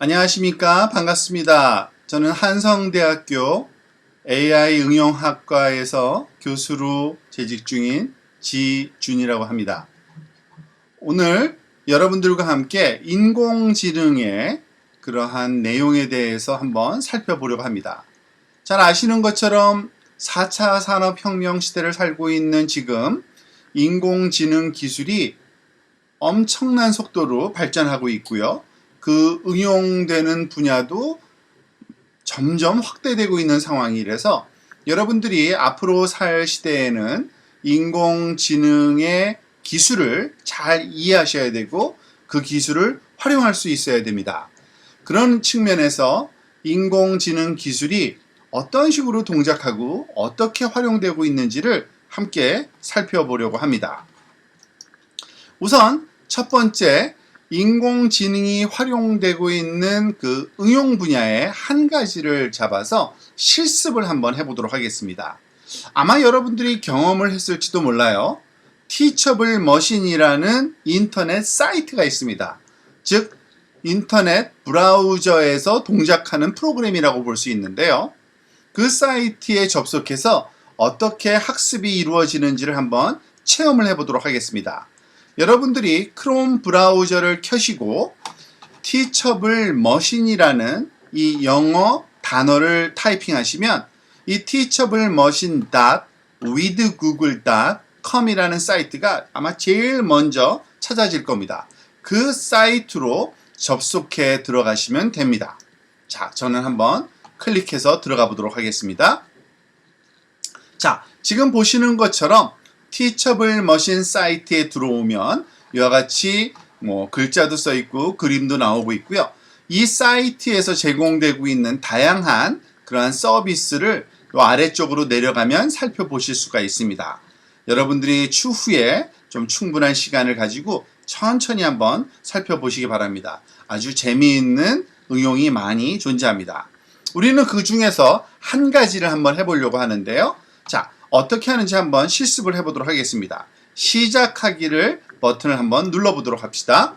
안녕하십니까. 반갑습니다. 저는 한성대학교 AI 응용학과에서 교수로 재직 중인 지준이라고 합니다. 오늘 여러분들과 함께 인공지능의 그러한 내용에 대해서 한번 살펴보려고 합니다. 잘 아시는 것처럼 4차 산업혁명 시대를 살고 있는 지금 인공지능 기술이 엄청난 속도로 발전하고 있고요. 그 응용되는 분야도 점점 확대되고 있는 상황이라서 여러분들이 앞으로 살 시대에는 인공지능의 기술을 잘 이해하셔야 되고 그 기술을 활용할 수 있어야 됩니다. 그런 측면에서 인공지능 기술이 어떤 식으로 동작하고 어떻게 활용되고 있는지를 함께 살펴보려고 합니다. 우선 첫 번째, 인공지능이 활용되고 있는 그 응용 분야의 한 가지를 잡아서 실습을 한번 해보도록 하겠습니다. 아마 여러분들이 경험을 했을지도 몰라요. Teachable Machine이라는 인터넷 사이트가 있습니다. 즉 인터넷 브라우저에서 동작하는 프로그램이라고 볼 수 있는데요. 그 사이트에 접속해서 어떻게 학습이 이루어지는지를 한번 체험을 해보도록 하겠습니다. 여러분들이 크롬 브라우저를 켜시고 Teachable Machine이라는 이 영어 단어를 타이핑하시면 이 teachablemachine.withgoogle.com이라는 사이트가 아마 제일 먼저 찾아질 겁니다. 그 사이트로 접속해 들어가시면 됩니다. 자, 저는 한번 클릭해서 들어가 보도록 하겠습니다. 자, 지금 보시는 것처럼 Teachable Machine 사이트에 들어오면 이와 같이 글자도 써 있고 그림도 나오고 있고요. 이 사이트에서 제공되고 있는 다양한 그러한 서비스를 아래쪽으로 내려가면 살펴보실 수가 있습니다. 여러분들이 추후에 좀 충분한 시간을 가지고 천천히 한번 살펴보시기 바랍니다. 아주 재미있는 응용이 많이 존재합니다. 우리는 그 중에서 한 가지를 한번 해보려고 하는데요. 자, 어떻게 하는지 한번 실습을 해보도록 하겠습니다. 시작하기를 버튼을 한번 눌러보도록 합시다.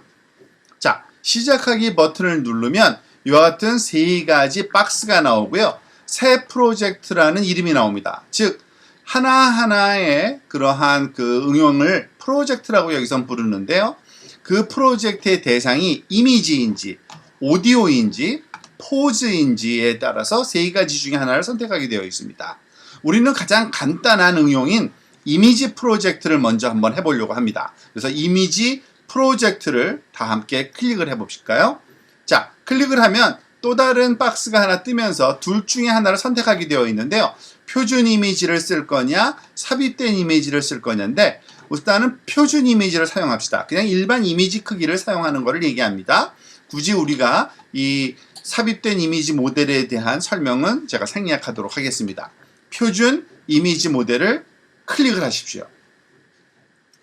자, 시작하기 버튼을 누르면 이와 같은 세 가지 박스가 나오고요. 새 프로젝트라는 이름이 나옵니다. 즉 하나하나의 그러한 그 응용을 프로젝트라고 여기선 부르는데요. 그 프로젝트의 대상이 이미지인지 오디오인지 포즈인지에 따라서 세 가지 중에 하나를 선택하게 되어 있습니다. 우리는 가장 간단한 응용인 이미지 프로젝트를 먼저 한번 해보려고 합니다. 그래서 이미지 프로젝트를 다 함께 클릭을 해보실까요? 자, 클릭을 하면 또 다른 박스가 하나 뜨면서 둘 중에 하나를 선택하게 되어 있는데요. 표준 이미지를 쓸 거냐, 삽입된 이미지를 쓸 거냐인데 일단은 표준 이미지를 사용합시다. 그냥 일반 이미지 크기를 사용하는 것을 얘기합니다. 굳이 우리가 이 삽입된 이미지 모델에 대한 설명은 제가 생략하도록 하겠습니다. 표준 이미지 모델을 클릭을 하십시오.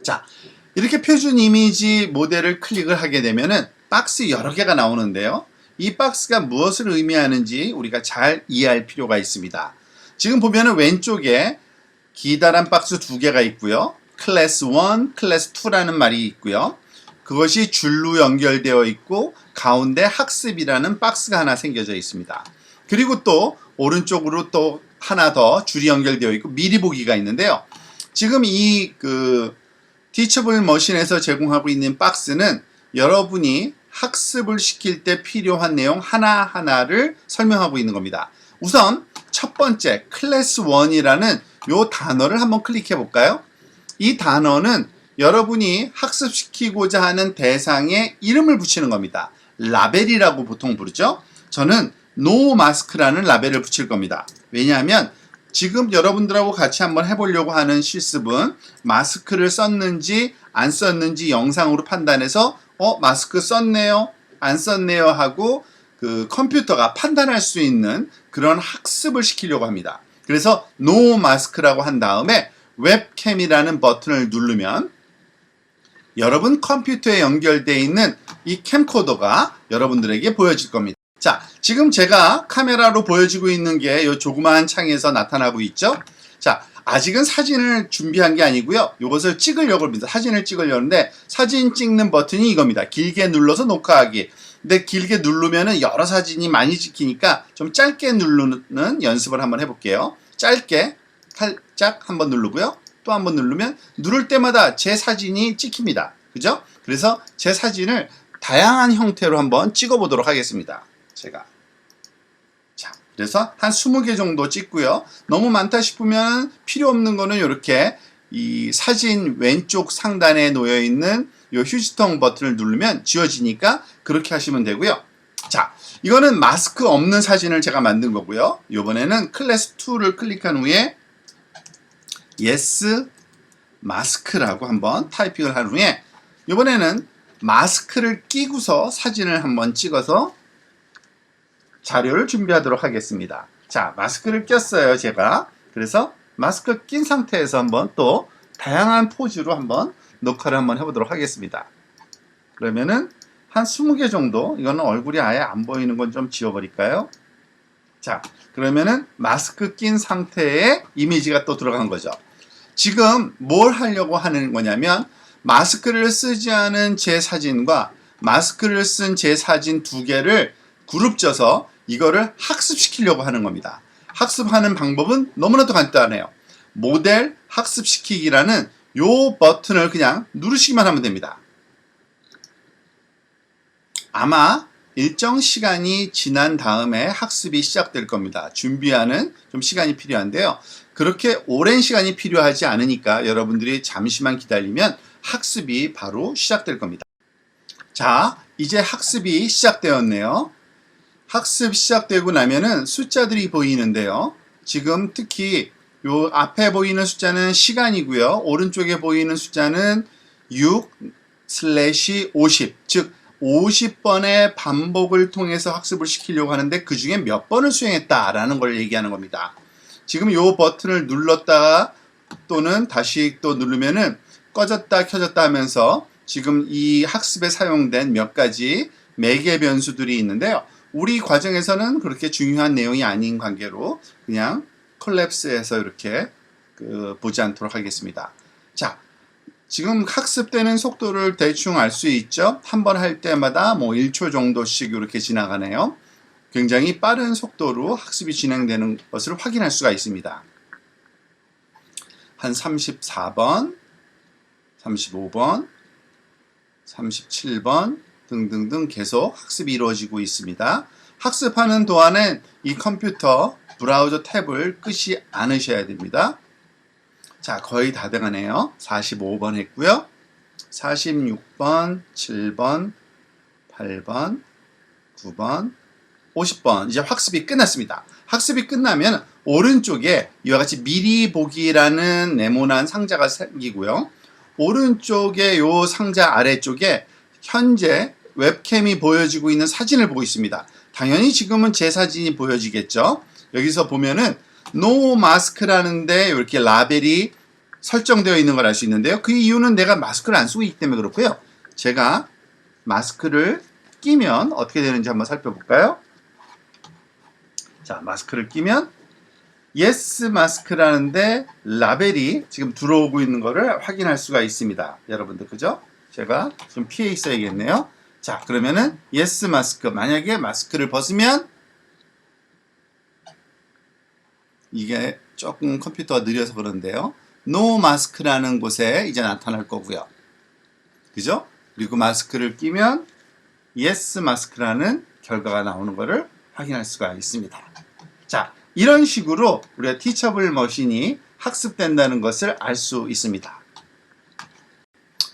자, 이렇게 표준 이미지 모델을 클릭을 하게 되면은 박스 여러 개가 나오는데요. 이 박스가 무엇을 의미하는지 우리가 잘 이해할 필요가 있습니다. 지금 보면은 왼쪽에 기다란 박스 두 개가 있고요. 클래스 1, 클래스 2라는 말이 있고요. 그것이 줄로 연결되어 있고 가운데 학습이라는 박스가 하나 생겨져 있습니다. 그리고 또 오른쪽으로 또 하나 더 줄이 연결되어 있고 미리 보기가 있는데요. 지금 이 Teachable Machine에서 제공하고 있는 박스는 여러분이 학습을 시킬 때 필요한 내용 하나하나를 설명하고 있는 겁니다. 우선 첫 번째 클래스 1이라는 이 단어를 한번 클릭해 볼까요? 이 단어는 여러분이 학습시키고자 하는 대상에 이름을 붙이는 겁니다. 라벨이라고 보통 부르죠. 저는 No Mask라는 라벨을 붙일 겁니다. 왜냐하면 지금 여러분들하고 같이 한번 해보려고 하는 실습은 마스크를 썼는지 안 썼는지 영상으로 판단해서 마스크 썼네요, 안 썼네요 하고 그 컴퓨터가 판단할 수 있는 그런 학습을 시키려고 합니다. 그래서 No Mask라고 한 다음에 웹캠이라는 버튼을 누르면 여러분 컴퓨터에 연결되어 있는 이 캠코더가 여러분들에게 보여질 겁니다. 자, 지금 제가 카메라로 보여지고 있는 게 이 조그마한 창에서 나타나고 있죠. 자, 아직은 사진을 준비한 게 아니고요. 이것을 찍으려고 합니다. 사진을 찍으려는데 사진 찍는 버튼이 이겁니다. 길게 눌러서 녹화하기. 근데 길게 누르면은 여러 사진이 많이 찍히니까 좀 짧게 누르는 연습을 한번 해볼게요. 짧게 살짝 한번 누르고요. 또 한번 누르면 누를 때마다 제 사진이 찍힙니다. 그죠? 그래서 제 사진을 다양한 형태로 한번 찍어 보도록 하겠습니다. 제가. 자, 그래서 한 20개 정도 찍고요. 너무 많다 싶으면 필요 없는 거는 이렇게 이 사진 왼쪽 상단에 놓여 있는 이 휴지통 버튼을 누르면 지워지니까 그렇게 하시면 되고요. 자, 이거는 마스크 없는 사진을 제가 만든 거고요. 이번에는 클래스 2를 클릭한 후에 yes 마스크라고 한번 타이핑을 한 후에 이번에는 마스크를 끼고서 사진을 한번 찍어서 자료를 준비하도록 하겠습니다. 자, 마스크를 꼈어요, 제가. 그래서 마스크 낀 상태에서 한번 또 다양한 포즈로 한번 녹화를 한번 해보도록 하겠습니다. 그러면은 한 20개 정도, 이거는 얼굴이 아예 안 보이는 건 좀 지워버릴까요? 자, 그러면은 마스크 낀 상태의 이미지가 또 들어간 거죠. 지금 뭘 하려고 하는 거냐면 마스크를 쓰지 않은 제 사진과 마스크를 쓴 제 사진 두 개를 그룹 져서 이거를 학습시키려고 하는 겁니다. 학습하는 방법은 너무나도 간단해요. 모델 학습시키기라는 요 버튼을 그냥 누르시기만 하면 됩니다. 아마 일정 시간이 지난 다음에 학습이 시작될 겁니다. 준비하는 좀 시간이 필요한데요. 그렇게 오랜 시간이 필요하지 않으니까 여러분들이 잠시만 기다리면 학습이 바로 시작될 겁니다. 자, 이제 학습이 시작되었네요. 학습 시작되고 나면은 숫자들이 보이는데요. 지금 특히 요 앞에 보이는 숫자는 시간이고요. 오른쪽에 보이는 숫자는 6/50, 즉 50번의 반복을 통해서 학습을 시키려고 하는데 그 중에 몇 번을 수행했다라는 걸 얘기하는 겁니다. 지금 이 버튼을 눌렀다가 또는 다시 또 누르면은 꺼졌다 켜졌다 하면서 지금 이 학습에 사용된 몇 가지 매개 변수들이 있는데요. 우리 과정에서는 그렇게 중요한 내용이 아닌 관계로 그냥 콜랩스해서 이렇게 보지 않도록 하겠습니다. 자, 지금 학습되는 속도를 대충 알 수 있죠? 한 번 할 때마다 뭐 1초 정도씩 이렇게 지나가네요. 굉장히 빠른 속도로 학습이 진행되는 것을 확인할 수가 있습니다. 한 34번, 35번, 37번 등등등 계속 학습이 이루어지고 있습니다. 학습하는 동안엔 이 컴퓨터 브라우저 탭을 끄지 않으셔야 됩니다. 자, 거의 다 돼가네요. 45번 했고요. 46번, 7번, 8번, 9번, 50번. 이제 학습이 끝났습니다. 학습이 끝나면 오른쪽에 이와 같이 미리 보기라는 네모난 상자가 생기고요. 오른쪽에 요 상자 아래쪽에 현재 웹캠이 보여지고 있는 사진을 보고 있습니다. 당연히 지금은 제 사진이 보여지겠죠. 여기서 보면은 No 마스크라는데 이렇게 라벨이 설정되어 있는 걸 알 수 있는데요. 그 이유는 내가 마스크를 안 쓰고 있기 때문에 그렇고요. 제가 마스크를 끼면 어떻게 되는지 한번 살펴볼까요? 자, 마스크를 끼면 Yes 마스크라는데 라벨이 지금 들어오고 있는 거를 확인할 수가 있습니다. 여러분들 그죠? 제가 좀 피해 있어야겠네요. 자, 그러면은 Yes 마스크, 만약에 마스크를 벗으면 이게 조금 컴퓨터가 느려서 그런데요. No 마스크라는 곳에 이제 나타날 거고요. 그죠? 그리고 마스크를 끼면 Yes 마스크라는 결과가 나오는 것을 확인할 수가 있습니다. 자, 이런 식으로 우리가 티처블 머신이 학습된다는 것을 알 수 있습니다.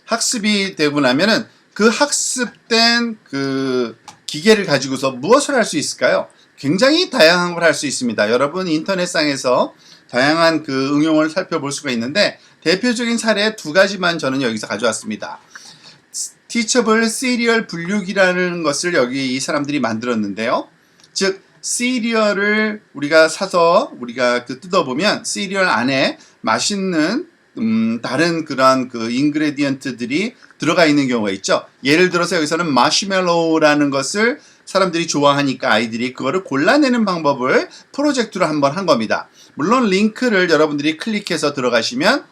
학습이 되고 나면은 그 학습된 그 기계를 가지고서 무엇을 할 수 있을까요? 굉장히 다양한 걸 할 수 있습니다. 여러분 인터넷상에서 다양한 그 응용을 살펴볼 수가 있는데 대표적인 사례 두 가지만 저는 여기서 가져왔습니다. 티처블 시리얼 분류기라는 것을 여기 이 사람들이 만들었는데요. 즉 시리얼을 우리가 사서 우리가 뜯어보면 시리얼 안에 맛있는 다른 그런 그 인그레디언트들이 들어가 있는 경우가 있죠. 예를 들어서 여기서는 마시멜로우라는 것을 사람들이 좋아하니까 아이들이 그거를 골라내는 방법을 프로젝트로 한번 한 겁니다. 물론 링크를 여러분들이 클릭해서 들어가시면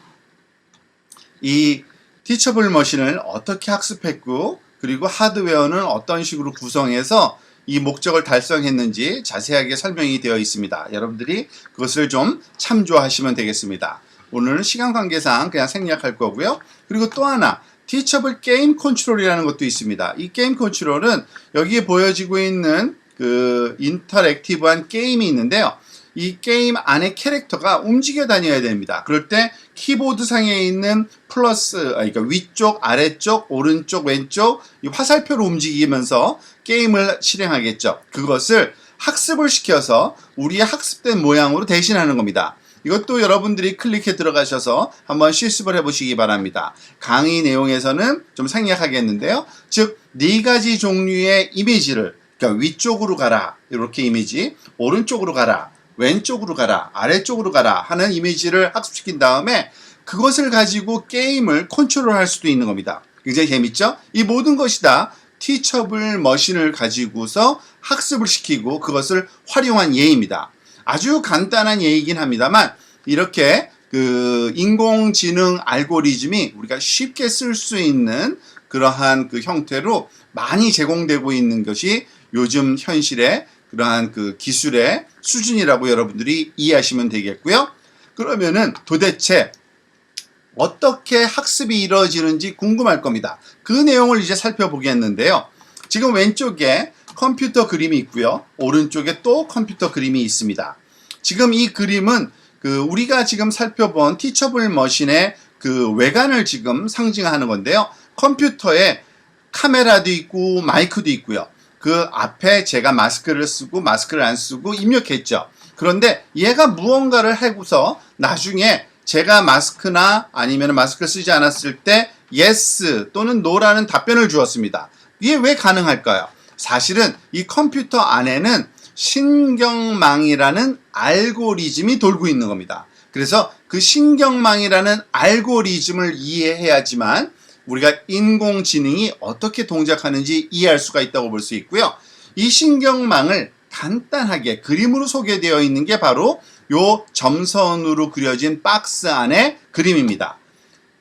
이 티처블 머신을 어떻게 학습했고 그리고 하드웨어는 어떤 식으로 구성해서 이 목적을 달성했는지 자세하게 설명이 되어 있습니다. 여러분들이 그것을 좀 참조하시면 되겠습니다. 오늘은 시간 관계상 그냥 생략할 거고요. 그리고 또 하나 티처블 게임 컨트롤이라는 것도 있습니다. 이 게임 컨트롤은 여기에 보여지고 있는 그 인터랙티브한 게임이 있는데요. 이 게임 안에 캐릭터가 움직여 다녀야 됩니다. 그럴 때 키보드 상에 있는 플러스, 그러니까 위쪽, 아래쪽, 오른쪽, 왼쪽 이 화살표로 움직이면서 게임을 실행하겠죠. 그것을 학습을 시켜서 우리의 학습된 모양으로 대신하는 겁니다. 이것도 여러분들이 클릭해 들어가셔서 한번 실습을 해보시기 바랍니다. 강의 내용에서는 좀 생략하겠는데요. 즉, 4가지 종류의 이미지를, 그러니까 위쪽으로 가라, 이렇게 이미지, 오른쪽으로 가라, 왼쪽으로 가라, 아래쪽으로 가라 하는 이미지를 학습시킨 다음에 그것을 가지고 게임을 컨트롤할 수도 있는 겁니다. 굉장히 재밌죠? 이 모든 것이 다 티처블 머신을 가지고서 학습을 시키고 그것을 활용한 예입니다. 아주 간단한 예이긴 합니다만 이렇게 그 인공지능 알고리즘이 우리가 쉽게 쓸 수 있는 그러한 그 형태로 많이 제공되고 있는 것이 요즘 현실의 그러한 그 기술의 수준이라고 여러분들이 이해하시면 되겠고요. 그러면은 도대체 어떻게 학습이 이루어지는지 궁금할 겁니다. 그 내용을 이제 살펴보겠는데요. 지금 왼쪽에 컴퓨터 그림이 있고요. 오른쪽에 또 컴퓨터 그림이 있습니다. 지금 이 그림은 그 우리가 지금 살펴본 티처블 머신의 그 외관을 지금 상징하는 건데요. 컴퓨터에 카메라도 있고 마이크도 있고요. 그 앞에 제가 마스크를 쓰고 마스크를 안 쓰고 입력했죠. 그런데 얘가 무언가를 하고서 나중에 제가 마스크나 아니면 마스크를 쓰지 않았을 때 yes 또는 no라는 답변을 주었습니다. 이게 왜 가능할까요? 사실은 이 컴퓨터 안에는 신경망이라는 알고리즘이 돌고 있는 겁니다. 그래서 그 신경망이라는 알고리즘을 이해해야지만 우리가 인공지능이 어떻게 동작하는지 이해할 수가 있다고 볼 수 있고요. 이 신경망을 간단하게 그림으로 소개되어 있는 게 바로 요 점선으로 그려진 박스 안의 그림입니다.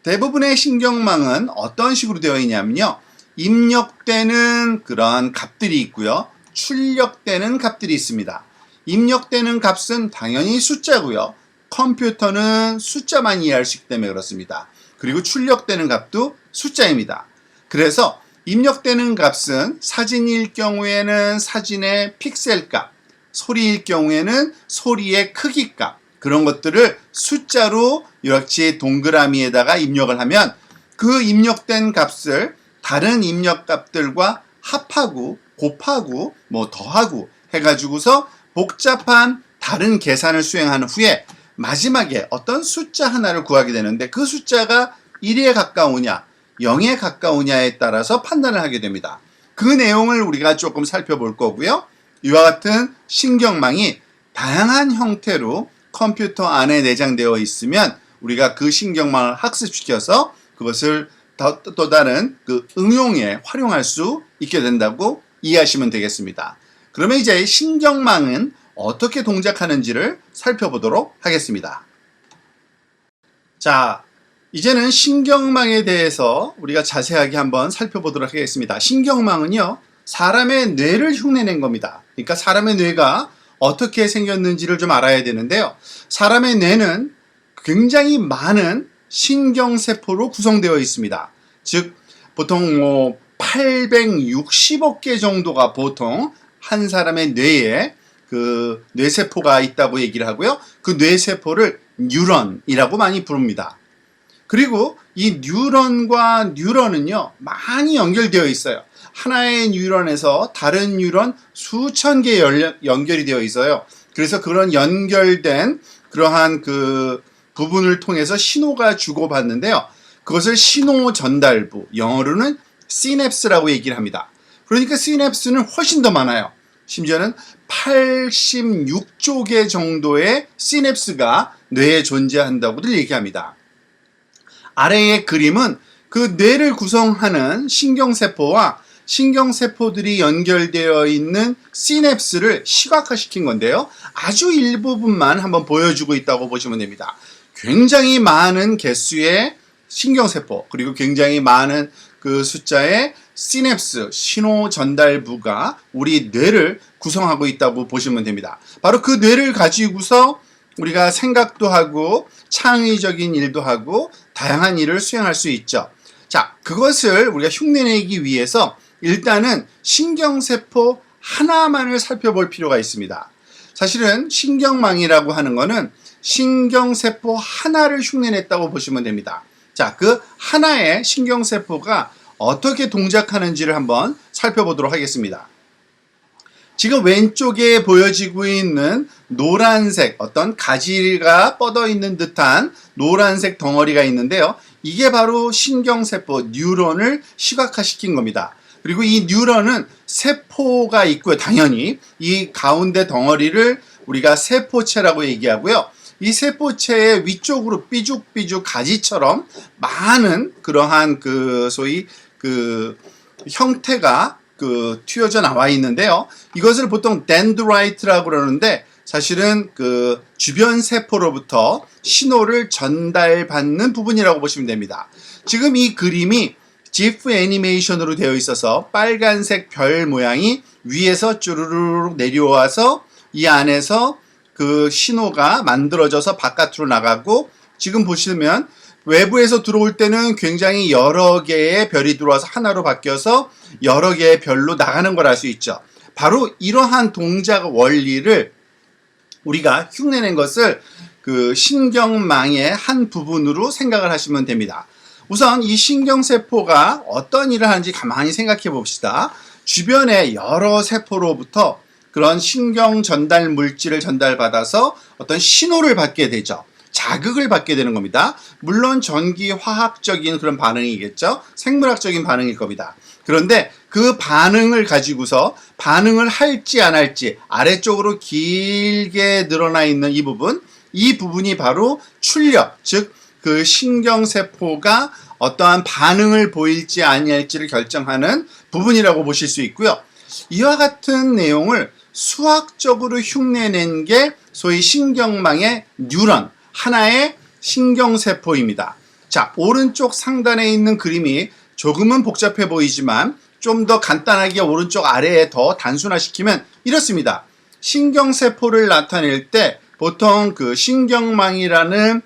대부분의 신경망은 어떤 식으로 되어 있냐면요. 입력되는 그런 값들이 있고요. 출력되는 값들이 있습니다. 입력되는 값은 당연히 숫자고요. 컴퓨터는 숫자만 이해할 수 있기 때문에 그렇습니다. 그리고 출력되는 값도 숫자입니다. 그래서 입력되는 값은 사진일 경우에는 사진의 픽셀 값, 소리일 경우에는 소리의 크기 값, 그런 것들을 숫자로 이렇게 동그라미에다가 입력을 하면 그 입력된 값을 다른 입력 값들과 합하고 곱하고 뭐 더하고 해가지고서 복잡한 다른 계산을 수행한 후에 마지막에 어떤 숫자 하나를 구하게 되는데 그 숫자가 1에 가까우냐 0에 가까우냐에 따라서 판단을 하게 됩니다. 그 내용을 우리가 조금 살펴볼 거고요. 이와 같은 신경망이 다양한 형태로 컴퓨터 안에 내장되어 있으면 우리가 그 신경망을 학습시켜서 그것을 또 다른 그 응용에 활용할 수 있게 된다고 이해하시면 되겠습니다. 그러면 이제 신경망은 어떻게 동작하는지를 살펴보도록 하겠습니다. 자, 이제는 신경망에 대해서 우리가 자세하게 한번 살펴보도록 하겠습니다. 신경망은요, 사람의 뇌를 흉내낸 겁니다. 그러니까 사람의 뇌가 어떻게 생겼는지를 좀 알아야 되는데요. 사람의 뇌는 굉장히 많은 신경세포로 구성되어 있습니다. 즉, 보통 860억 개 정도가 보통 한 사람의 뇌에 그 뇌세포가 있다고 얘기를 하고요. 그 뇌세포를 뉴런이라고 많이 부릅니다. 그리고 이 뉴런과 뉴런은요, 많이 연결되어 있어요. 하나의 뉴런에서 다른 뉴런 수천 개 연결이 되어 있어요. 그래서 그런 연결된 그러한 그 부분을 통해서 신호가 주고받는데요. 그것을 신호 전달부, 영어로는 시냅스라고 얘기를 합니다. 그러니까 시냅스는 훨씬 더 많아요. 심지어는 86조 개 정도의 시냅스가 뇌에 존재한다고들 얘기합니다. 아래의 그림은 그 뇌를 구성하는 신경세포와 신경세포들이 연결되어 있는 시냅스를 시각화시킨 건데요. 아주 일부분만 한번 보여주고 있다고 보시면 됩니다. 굉장히 많은 개수의 신경세포, 그리고 굉장히 많은 그 숫자의 시냅스, 신호 전달부가 우리 뇌를 구성하고 있다고 보시면 됩니다. 바로 그 뇌를 가지고서 우리가 생각도 하고 창의적인 일도 하고 다양한 일을 수행할 수 있죠. 자, 그것을 우리가 흉내내기 위해서 일단은 신경세포 하나만을 살펴볼 필요가 있습니다. 사실은 신경망이라고 하는 거는 신경세포 하나를 흉내냈다고 보시면 됩니다. 자, 그 하나의 신경세포가 어떻게 동작하는지를 한번 살펴보도록 하겠습니다. 지금 왼쪽에 보여지고 있는 노란색, 어떤 가지가 뻗어 있는 듯한 노란색 덩어리가 있는데요. 이게 바로 신경세포, 뉴런을 시각화시킨 겁니다. 그리고 이 뉴런은 세포가 있고요. 당연히 이 가운데 덩어리를 우리가 세포체라고 얘기하고요. 이 세포체의 위쪽으로 삐죽삐죽 가지처럼 많은 그러한 소위 형태가 튀어져 나와 있는데요. 이것을 보통 덴드라이트라고 그러는데 사실은 주변 세포로부터 신호를 전달받는 부분이라고 보시면 됩니다. 지금 이 그림이 GIF 애니메이션으로 되어 있어서 빨간색 별 모양이 위에서 쭈르르륵 내려와서 이 안에서 그 신호가 만들어져서 바깥으로 나가고, 지금 보시면 외부에서 들어올 때는 굉장히 여러 개의 별이 들어와서 하나로 바뀌어서 여러 개의 별로 나가는 걸 알 수 있죠. 바로 이러한 동작 원리를 우리가 흉내낸 것을 신경망의 한 부분으로 생각을 하시면 됩니다. 우선 이 신경세포가 어떤 일을 하는지 가만히 생각해 봅시다. 주변의 여러 세포로부터 그런 신경 전달 물질을 전달받아서 어떤 신호를 받게 되죠. 자극을 받게 되는 겁니다. 물론 전기 화학적인 그런 반응이겠죠. 생물학적인 반응일 겁니다. 그런데 그 반응을 가지고서 반응을 할지 안 할지 아래쪽으로 길게 늘어나 있는 이 부분이 바로 출력, 즉 그 신경세포가 어떠한 반응을 보일지 아니할지를 결정하는 부분이라고 보실 수 있고요. 이와 같은 내용을 수학적으로 흉내낸 게 소위 신경망의 뉴런, 하나의 신경세포입니다. 자, 오른쪽 상단에 있는 그림이 조금은 복잡해 보이지만 좀 더 간단하게 오른쪽 아래에 더 단순화시키면 이렇습니다. 신경세포를 나타낼 때 보통 신경망이라는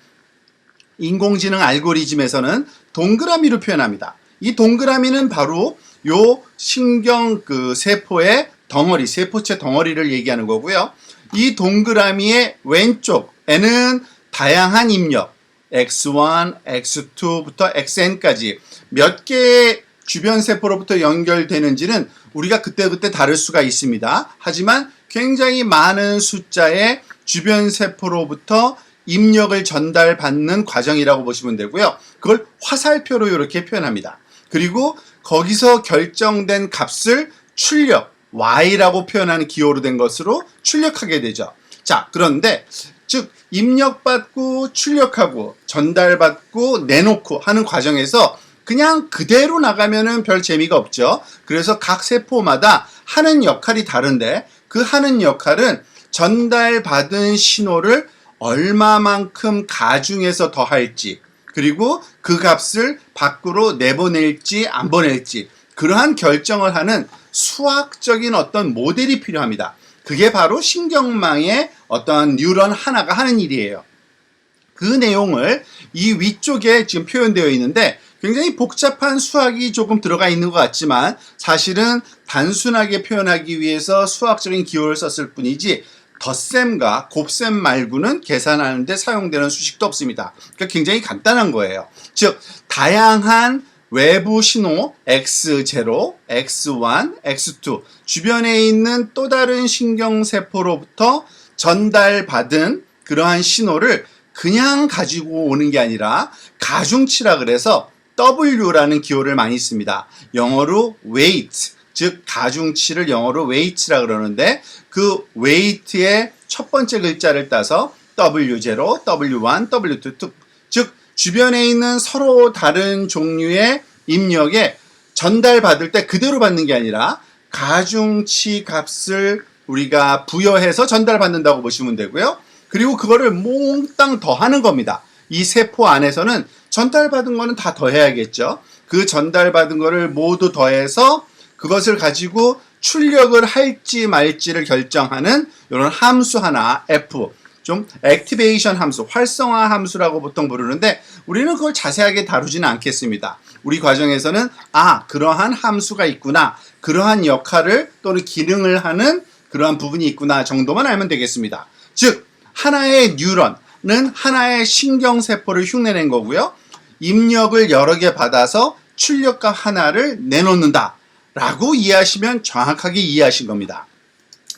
인공지능 알고리즘에서는 동그라미로 표현합니다. 이 동그라미는 바로 요 신경 세포의 덩어리, 세포체 덩어리를 얘기하는 거고요. 이 동그라미의 왼쪽에는 다양한 입력, X1, X2부터 XN까지 몇 개의 주변 세포로부터 연결되는지는 우리가 그때그때 다를 수가 있습니다. 하지만 굉장히 많은 숫자의 주변 세포로부터 입력을 전달받는 과정이라고 보시면 되고요. 그걸 화살표로 이렇게 표현합니다. 그리고 거기서 결정된 값을 출력, Y라고 표현하는 기호로 된 것으로 출력하게 되죠. 자, 그런데 즉 입력받고 출력하고 전달받고 내놓고 하는 과정에서 그냥 그대로 나가면은 별 재미가 없죠. 그래서 각 세포마다 하는 역할이 다른데 그 하는 역할은 전달받은 신호를 얼마만큼 가중해서 더할지, 그리고 그 값을 밖으로 내보낼지 안 보낼지, 그러한 결정을 하는 수학적인 어떤 모델이 필요합니다. 그게 바로 신경망의 어떤 뉴런 하나가 하는 일이에요. 그 내용을 이 위쪽에 지금 표현되어 있는데 굉장히 복잡한 수학이 조금 들어가 있는 것 같지만 사실은 단순하게 표현하기 위해서 수학적인 기호를 썼을 뿐이지 덧셈과 곱셈 말고는 계산하는 데 사용되는 수식도 없습니다. 그러니까 굉장히 간단한 거예요. 즉 다양한 외부 신호 X0, X1, X2 주변에 있는 또 다른 신경세포로부터 전달받은 그러한 신호를 그냥 가지고 오는 게 아니라 가중치라 그래서 W라는 기호를 많이 씁니다. 영어로 weight, 즉 가중치를 영어로 weight라 그러는데 그 weight의 첫 번째 글자를 따서 W0, W1, W2, 즉 주변에 있는 서로 다른 종류의 입력에 전달받을 때 그대로 받는 게 아니라 가중치 값을 우리가 부여해서 전달받는다고 보시면 되고요. 그리고 그거를 몽땅 더하는 겁니다. 이 세포 안에서는 전달받은 거는 다 더해야겠죠. 그 전달받은 거를 모두 더해서 그것을 가지고 출력을 할지 말지를 결정하는 이런 함수 하나, F, 좀 액티베이션 함수, 활성화 함수라고 보통 부르는데 우리는 그걸 자세하게 다루지는 않겠습니다. 우리 과정에서는 그러한 함수가 있구나, 그러한 역할을 또는 기능을 하는 그러한 부분이 있구나 정도만 알면 되겠습니다. 즉 하나의 뉴런은 하나의 신경세포를 흉내낸 거고요. 입력을 여러 개 받아서 출력값 하나를 내놓는다 라고 이해하시면 정확하게 이해하신 겁니다.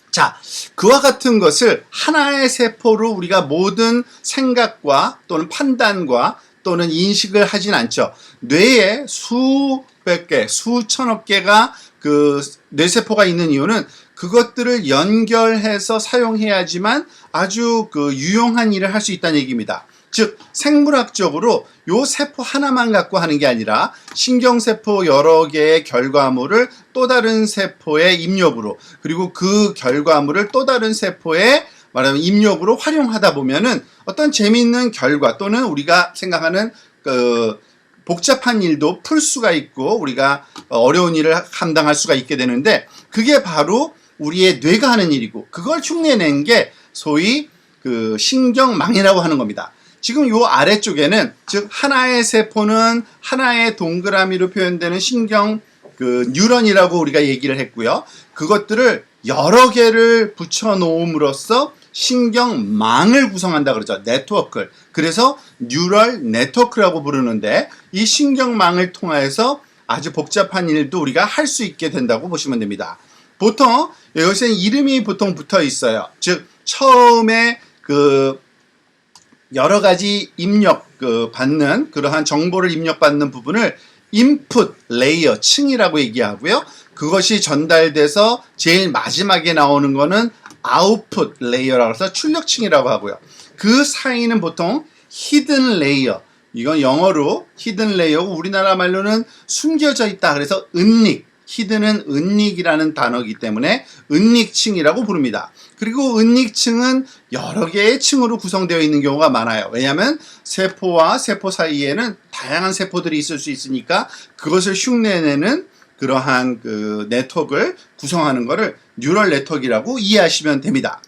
자, 그와 같은 것을 하나의 세포로 우리가 모든 생각과 또는 판단과 또는 인식을 하진 않죠. 뇌에 수백 개, 수천억 개가 그 뇌세포가 있는 이유는 그것들을 연결해서 사용해야지만 아주 그 유용한 일을 할 수 있다는 얘기입니다. 즉 생물학적으로 요 세포 하나만 갖고 하는 게 아니라 신경세포 여러 개의 결과물을 또 다른 세포의 입력으로, 그리고 그 결과물을 또 다른 세포의 말하면 입력으로 활용하다 보면은 어떤 재미있는 결과 또는 우리가 생각하는 그 복잡한 일도 풀 수가 있고 우리가 어려운 일을 감당할 수가 있게 되는데, 그게 바로 우리의 뇌가 하는 일이고 그걸 흉내낸 게 소위 그 신경망이라고 하는 겁니다. 지금 요 아래쪽에는 즉 하나의 세포는 하나의 동그라미로 표현되는 신경 그 뉴런이라고 우리가 얘기를 했고요. 그것들을 여러 개를 붙여 놓음으로써 신경망을 구성한다 그러죠. 네트워크를. 그래서 뉴럴 네트워크라고 부르는데 이 신경망을 통해서 아주 복잡한 일도 우리가 할 수 있게 된다고 보시면 됩니다. 보통 여기서는 이름이 보통 붙어 있어요. 즉 처음에 그 여러 가지 입력 받는 그러한 정보를 입력받는 부분을 인풋 레이어 층이라고 얘기하고요. 그것이 전달돼서 제일 마지막에 나오는 거는 아웃풋 레이어라고 해서 출력층이라고 하고요. 그 사이는 보통 히든 레이어, 이건 영어로 히든 레이어고 우리나라 말로는 숨겨져 있다. 그래서 은닉, 히든은 은닉이라는 단어이기 때문에 은닉층이라고 부릅니다. 그리고 은닉층은 여러 개의 층으로 구성되어 있는 경우가 많아요. 왜냐하면 세포와 세포 사이에는 다양한 세포들이 있을 수 있으니까 그것을 흉내내는 그러한 그 네트워크를 구성하는 것을 뉴럴 네트워크라고 이해하시면 됩니다.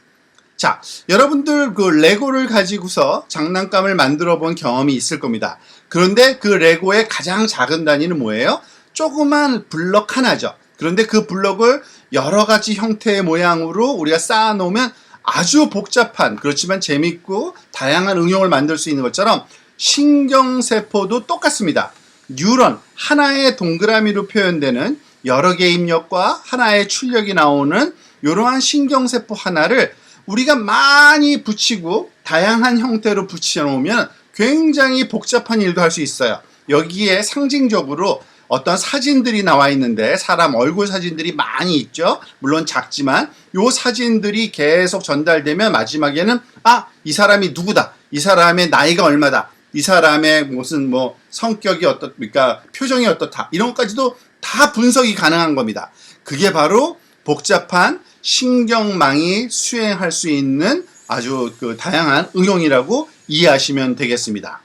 자, 여러분들 그 레고를 가지고서 장난감을 만들어 본 경험이 있을 겁니다. 그런데 그 레고의 가장 작은 단위는 뭐예요? 조그만 블럭 하나죠. 그런데 그 블럭을 여러 가지 형태의 모양으로 우리가 쌓아 놓으면 아주 복잡한, 그렇지만 재밌고 다양한 응용을 만들 수 있는 것처럼 신경세포도 똑같습니다. 뉴런, 하나의 동그라미로 표현되는 여러 개의 입력과 하나의 출력이 나오는 이러한 신경세포 하나를 우리가 많이 붙이고 다양한 형태로 붙여 놓으면 굉장히 복잡한 일도 할 수 있어요. 여기에 상징적으로 어떤 사진들이 나와 있는데 사람 얼굴 사진들이 많이 있죠. 물론 작지만 요 사진들이 계속 전달되면 마지막에는 이 사람이 누구다, 이 사람의 나이가 얼마다, 이 사람의 무슨 뭐 성격이 어떻습니까, 표정이 어떻다, 이런 것까지도 다 분석이 가능한 겁니다. 그게 바로 복잡한 신경망이 수행할 수 있는 아주 그 다양한 응용이라고 이해하시면 되겠습니다.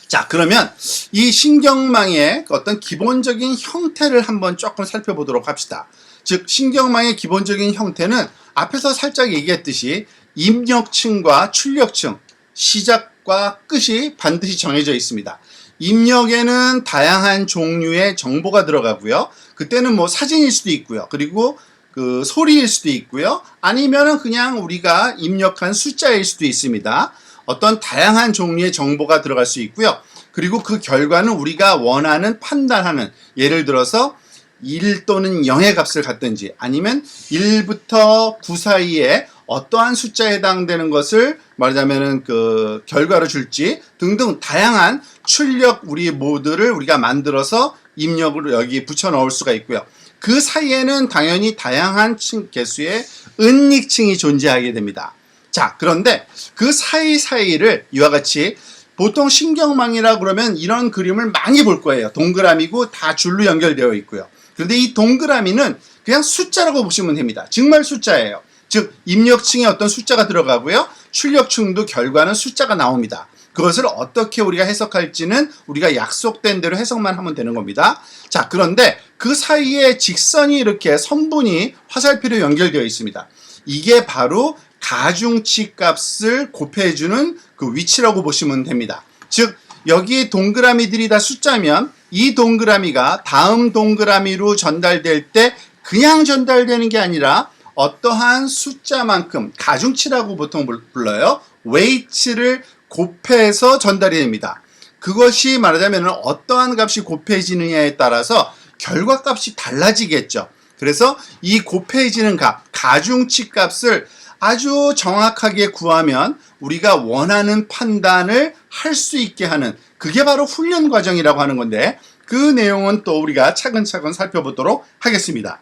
자, 그러면 이 신경망의 어떤 기본적인 형태를 한번 조금 살펴보도록 합시다. 즉 신경망의 기본적인 형태는 앞에서 살짝 얘기했듯이 입력층과 출력층, 시작과 끝이 반드시 정해져 있습니다. 입력에는 다양한 종류의 정보가 들어가고요. 그때는 뭐 사진일 수도 있고요. 그리고 그 소리일 수도 있고요. 아니면은 그냥 우리가 입력한 숫자일 수도 있습니다. 어떤 다양한 종류의 정보가 들어갈 수 있고요. 그리고 그 결과는 우리가 원하는 판단하는, 예를 들어서 1 또는 0의 값을 갖든지 아니면 1부터 9 사이에 어떠한 숫자에 해당되는 것을 말하자면은 그 결과를 줄지 등등 다양한 출력 우리 모드를 우리가 만들어서 입력으로 여기 붙여 넣을 수가 있고요. 그 사이에는 당연히 다양한 개수의 은닉층이 존재하게 됩니다. 자, 그런데 그 사이사이를 이와 같이 보통 신경망이라 그러면 이런 그림을 많이 볼 거예요. 동그라미고 다 줄로 연결되어 있고요. 그런데 이 동그라미는 그냥 숫자라고 보시면 됩니다. 정말 숫자예요. 즉 입력층에 어떤 숫자가 들어가고요. 출력층도 결과는 숫자가 나옵니다. 그것을 어떻게 우리가 해석할지는 우리가 약속된 대로 해석만 하면 되는 겁니다. 자, 그런데 그 사이에 직선이 이렇게 선분이 화살표로 연결되어 있습니다. 이게 바로 가중치 값을 곱해주는 그 위치라고 보시면 됩니다. 즉, 여기 동그라미들이 다 숫자면 이 동그라미가 다음 동그라미로 전달될 때 그냥 전달되는 게 아니라 어떠한 숫자만큼, 가중치라고 보통 불러요. weight를 곱해서 전달이 됩니다. 그것이 말하자면 어떠한 값이 곱해지느냐에 따라서 결과값이 달라지겠죠. 그래서 이 곱해지는 값, 가중치 값을 아주 정확하게 구하면 우리가 원하는 판단을 할 수 있게 하는, 그게 바로 훈련 과정이라고 하는 건데, 그 내용은 또 우리가 차근차근 살펴보도록 하겠습니다.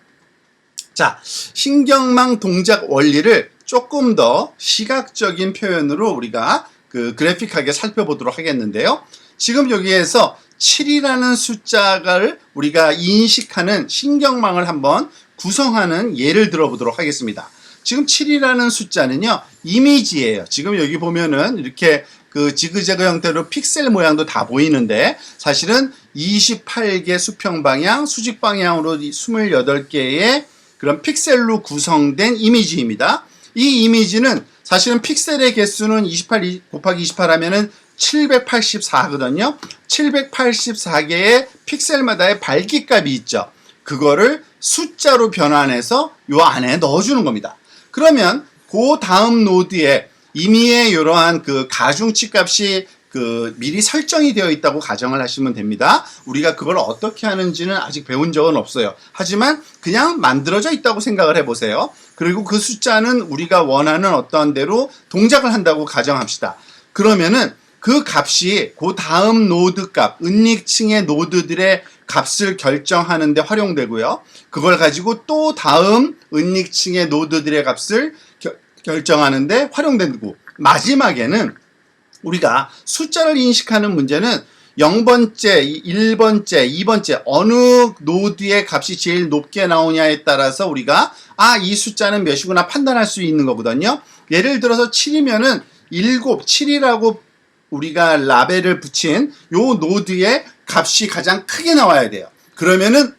자, 신경망 동작 원리를 조금 더 시각적인 표현으로 우리가 그래픽하게 살펴보도록 하겠는데요. 지금 여기에서 7이라는 숫자를 우리가 인식하는 신경망을 한번 구성하는 예를 들어보도록 하겠습니다. 지금 7이라는 숫자는요, 이미지예요. 지금 여기 보면은 이렇게 그 지그재그 형태로 픽셀 모양도 다 보이는데, 사실은 28개 수평 방향, 수직 방향으로 28개의 그런 픽셀로 구성된 이미지입니다. 이 이미지는 사실은 픽셀의 개수는 28 곱하기 28 하면은 784거든요. 784개의 픽셀마다의 밝기값이 있죠. 그거를 숫자로 변환해서 요 안에 넣어주는 겁니다. 그러면 그 다음 노드에 이미의 이러한 그 가중치 값이 미리 설정이 되어 있다고 가정을 하시면 됩니다. 우리가 그걸 어떻게 하는지는 아직 배운 적은 없어요. 하지만 그냥 만들어져 있다고 생각을 해보세요. 그리고 그 숫자는 우리가 원하는 어떠한 대로 동작을 한다고 가정합시다. 그러면은 그 값이 그 다음 노드 값, 은닉층의 노드들의 값을 결정하는 데 활용되고요. 그걸 가지고 또 다음 은닉층의 노드들의 값을 결정하는 데 활용되고, 마지막에는 우리가 숫자를 인식하는 문제는 0번째, 1번째, 2번째 어느 노드의 값이 제일 높게 나오냐에 따라서 우리가 이 숫자는 몇이구나 판단할 수 있는 거거든요. 예를 들어서 7이면은 7이라고 우리가 라벨을 붙인 요 노드의 값이 가장 크게 나와야 돼요. 그러면은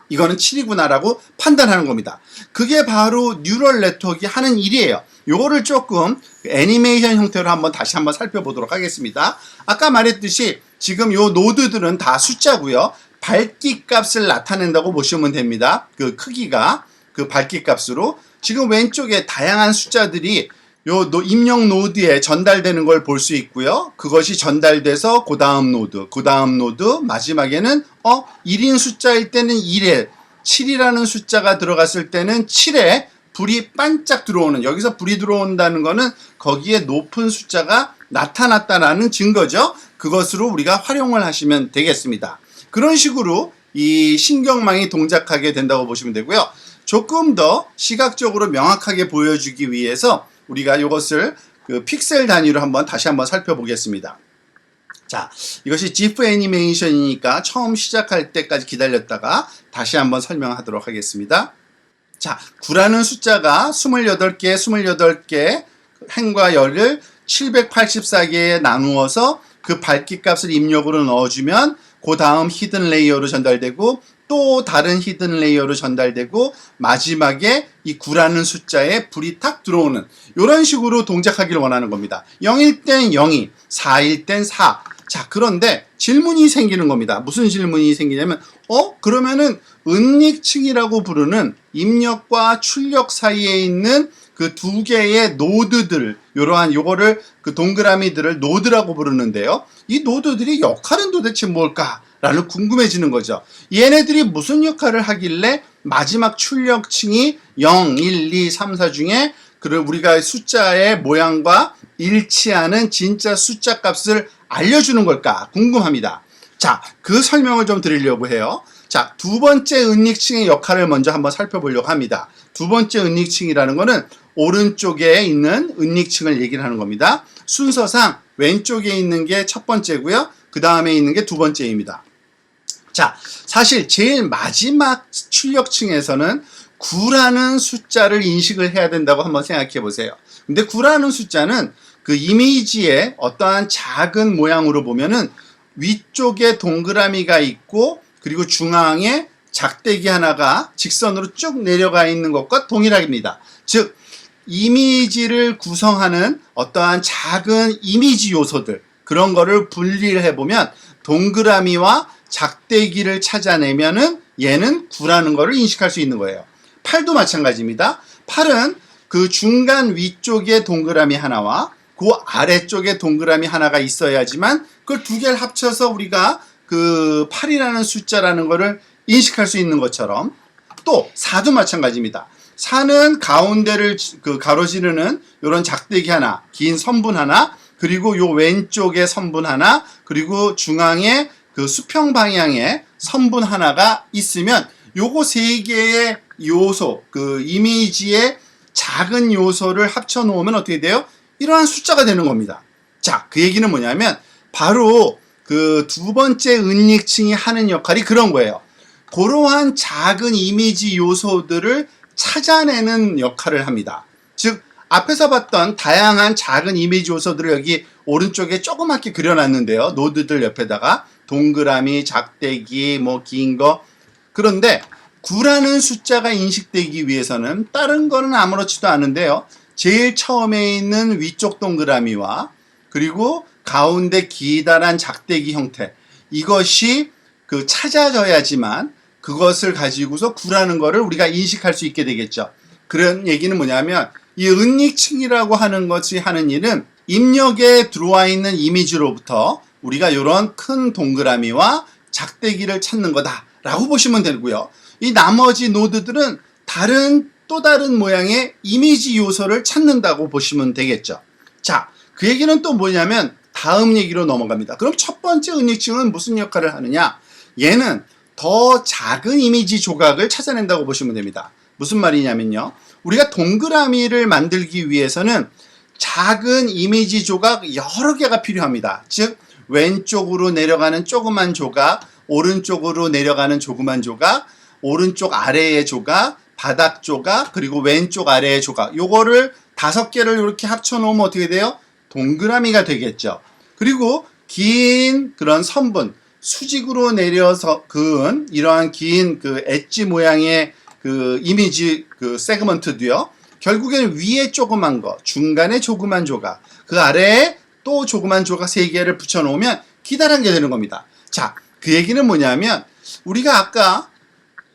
이거는 7이구나라고 판단하는 겁니다. 그게 바로 뉴럴 네트워크가 하는 일이에요. 요거를 조금 애니메이션 형태로 다시 한번 살펴보도록 하겠습니다. 아까 말했듯이 지금 요 노드들은 다 숫자고요. 밝기 값을 나타낸다고 보시면 됩니다. 그 크기가 그 밝기 값으로 지금 왼쪽에 다양한 숫자들이 요 입력 노드에 전달되는 걸 볼 수 있고요. 그것이 전달돼서 그 다음 노드, 마지막에는 1인 숫자일 때는 1에 7이라는 숫자가 들어갔을 때는 7에 불이 반짝 들어오는, 여기서 불이 들어온다는 거는 거기에 높은 숫자가 나타났다라는 증거죠. 그것으로 우리가 활용을 하시면 되겠습니다. 그런 식으로 이 신경망이 동작하게 된다고 보시면 되고요. 조금 더 시각적으로 명확하게 보여주기 위해서 우리가 이것을 픽셀 단위로 다시 한번 살펴보겠습니다. 자, 이것이 GIF 애니메이션이니까 처음 시작할 때까지 기다렸다가 다시 한번 설명하도록 하겠습니다. 자, 9라는 숫자가 28개 행과 열을 784개에 나누어서 그 밝기 값을 입력으로 넣어주면 그 다음 히든 레이어로 전달되고 또 다른 히든 레이어로 전달되고 마지막에 이 9라는 숫자에 불이 탁 들어오는 이런 식으로 동작하기를 원하는 겁니다. 0일 땐 0이, 4일 땐 4. 자, 그런데 질문이 생기는 겁니다. 무슨 질문이 생기냐면 그러면은 은닉층이라고 부르는 입력과 출력 사이에 있는 그 두 개의 노드들, 요거를 그 동그라미들을 노드라고 부르는데요. 이 노드들이 역할은 도대체 뭘까라는 궁금해지는 거죠. 얘네들이 무슨 역할을 하길래 마지막 출력층이 0, 1, 2, 3, 4 중에 우리가 숫자의 모양과 일치하는 진짜 숫자 값을 알려주는 걸까 궁금합니다. 자, 그 설명을 좀 드리려고 해요. 자, 두 번째 은닉층의 역할을 먼저 한번 살펴보려고 합니다. 두 번째 은닉층이라는 거는 오른쪽에 있는 은닉층을 얘기를 하는 겁니다. 순서상 왼쪽에 있는 게 첫 번째고요. 그 다음에 있는 게 두 번째입니다. 자, 사실 제일 마지막 출력층에서는 9라는 숫자를 인식을 해야 된다고 한번 생각해 보세요. 근데 9라는 숫자는 그 이미지의 어떠한 작은 모양으로 보면은 위쪽에 동그라미가 있고 그리고 중앙에 작대기 하나가 직선으로 쭉 내려가 있는 것과 동일합니다. 즉 이미지를 구성하는 어떠한 작은 이미지 요소들, 그런 거를 분리를 해보면 동그라미와 작대기를 찾아내면은 얘는 구라는 거를 인식할 수 있는 거예요. 팔도 마찬가지입니다. 팔은 그 중간 위쪽에 동그라미 하나와 그 아래쪽에 동그라미 하나가 있어야지만 그걸 두 개를 합쳐서 우리가 그 8이라는 숫자라는 거를 인식할 수 있는 것처럼, 또 사도 마찬가지입니다. 사는 가운데를 그 가로지르는 이런 작대기 하나, 긴 선분 하나, 그리고 요 왼쪽에 선분 하나, 그리고 중앙에 그 수평 방향에 선분 하나가 있으면 요거 세 개의 요소, 그 이미지의 작은 요소를 합쳐 놓으면 어떻게 돼요? 이러한 숫자가 되는 겁니다. 자, 그 얘기는 뭐냐면 바로 그 두 번째 은닉층이 하는 역할이 그런 거예요. 그러한 작은 이미지 요소들을 찾아내는 역할을 합니다. 즉 앞에서 봤던 다양한 작은 이미지 요소들을 여기 오른쪽에 조그맣게 그려놨는데요. 노드들 옆에다가 동그라미, 작대기, 뭐 긴 거. 그런데 9라는 숫자가 인식되기 위해서는 다른 거는 아무렇지도 않은데요. 제일 처음에 있는 위쪽 동그라미와 그리고 가운데 기다란 작대기 형태, 이것이 그 찾아져야지만 그것을 가지고서 9라는 거를 우리가 인식할 수 있게 되겠죠. 그런 얘기는 뭐냐면 이 은닉층이라고 하는 것이 하는 일은 입력에 들어와 있는 이미지로부터 우리가 이런 큰 동그라미와 작대기를 찾는 거다라고 보시면 되고요. 이 나머지 노드들은 또 다른 모양의 이미지 요소를 찾는다고 보시면 되겠죠. 자, 그 얘기는 또 뭐냐면 다음 얘기로 넘어갑니다. 그럼 첫 번째 은닉층은 무슨 역할을 하느냐? 얘는 더 작은 이미지 조각을 찾아낸다고 보시면 됩니다. 무슨 말이냐면요. 우리가 동그라미를 만들기 위해서는 작은 이미지 조각 여러 개가 필요합니다. 즉 왼쪽으로 내려가는 조그만 조각, 오른쪽으로 내려가는 조그만 조각, 오른쪽 아래의 조각, 바닥 조각, 그리고 왼쪽 아래의 조각, 요거를 5개를 이렇게 합쳐 놓으면 어떻게 돼요? 동그라미가 되겠죠. 그리고 긴 그런 선분, 수직으로 내려서 그은 이러한 긴 그 엣지 모양의 그 이미지 그 세그먼트도요. 결국에는 위에 조그만 거, 중간에 조그만 조각, 그 아래에 또 조그만 조각 3개를 붙여 놓으면 기다란 게 되는 겁니다. 자, 그 얘기는 뭐냐면 우리가 아까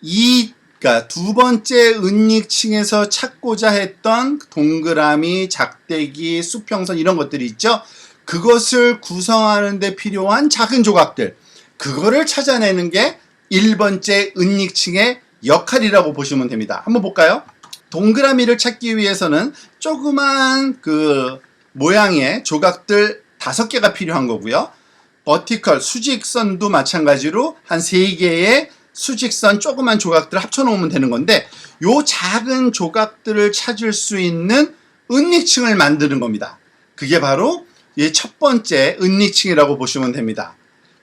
그러니까 두 번째 은닉층에서 찾고자 했던 동그라미, 작대기, 수평선 이런 것들이 있죠. 그것을 구성하는 데 필요한 작은 조각들, 그거를 찾아내는 게 1번째 은닉층의 역할이라고 보시면 됩니다. 한번 볼까요? 동그라미를 찾기 위해서는 조그만 그 모양의 조각들 5개가 필요한 거고요. 버티컬, 수직선도 마찬가지로 한 3개의 수직선 조그만 조각들을 합쳐 놓으면 되는 건데, 요 작은 조각들을 찾을 수 있는 은닉층을 만드는 겁니다. 그게 바로 이 첫 번째 은닉층이라고 보시면 됩니다.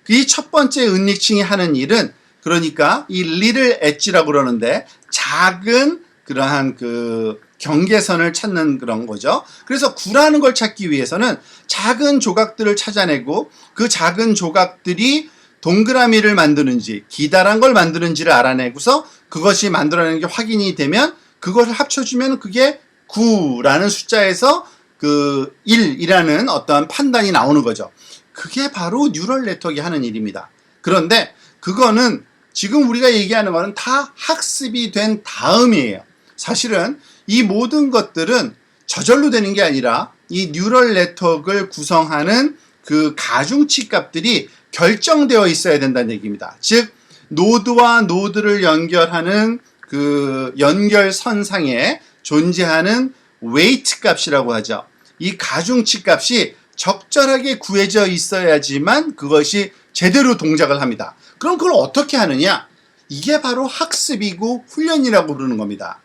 이 첫 번째 은닉층이 하는 일은 그러니까 이 리틀 엣지라고 그러는데 작은 그러한 그 경계선을 찾는 그런 거죠. 그래서 9라는 걸 찾기 위해서는 작은 조각들을 찾아내고 그 작은 조각들이 동그라미를 만드는지 기다란 걸 만드는지를 알아내고서 그것이 만들어내는 게 확인이 되면 그것을 합쳐주면 그게 9라는 숫자에서 그 1이라는 어떠한 판단이 나오는 거죠. 그게 바로 뉴럴 네트워크가 하는 일입니다. 그런데 그거는 지금 우리가 얘기하는 거는 다 학습이 된 다음이에요. 사실은 이 모든 것들은 저절로 되는 게 아니라 이 뉴럴 네트워크를 구성하는 그 가중치 값들이 결정되어 있어야 된다는 얘기입니다. 즉 노드와 노드를 연결하는 그 연결선상에 존재하는 웨이트 값이라고 하죠. 이 가중치 값이 적절하게 구해져 있어야지만 그것이 제대로 동작을 합니다. 그럼 그걸 어떻게 하느냐? 이게 바로 학습이고 훈련이라고 부르는 겁니다.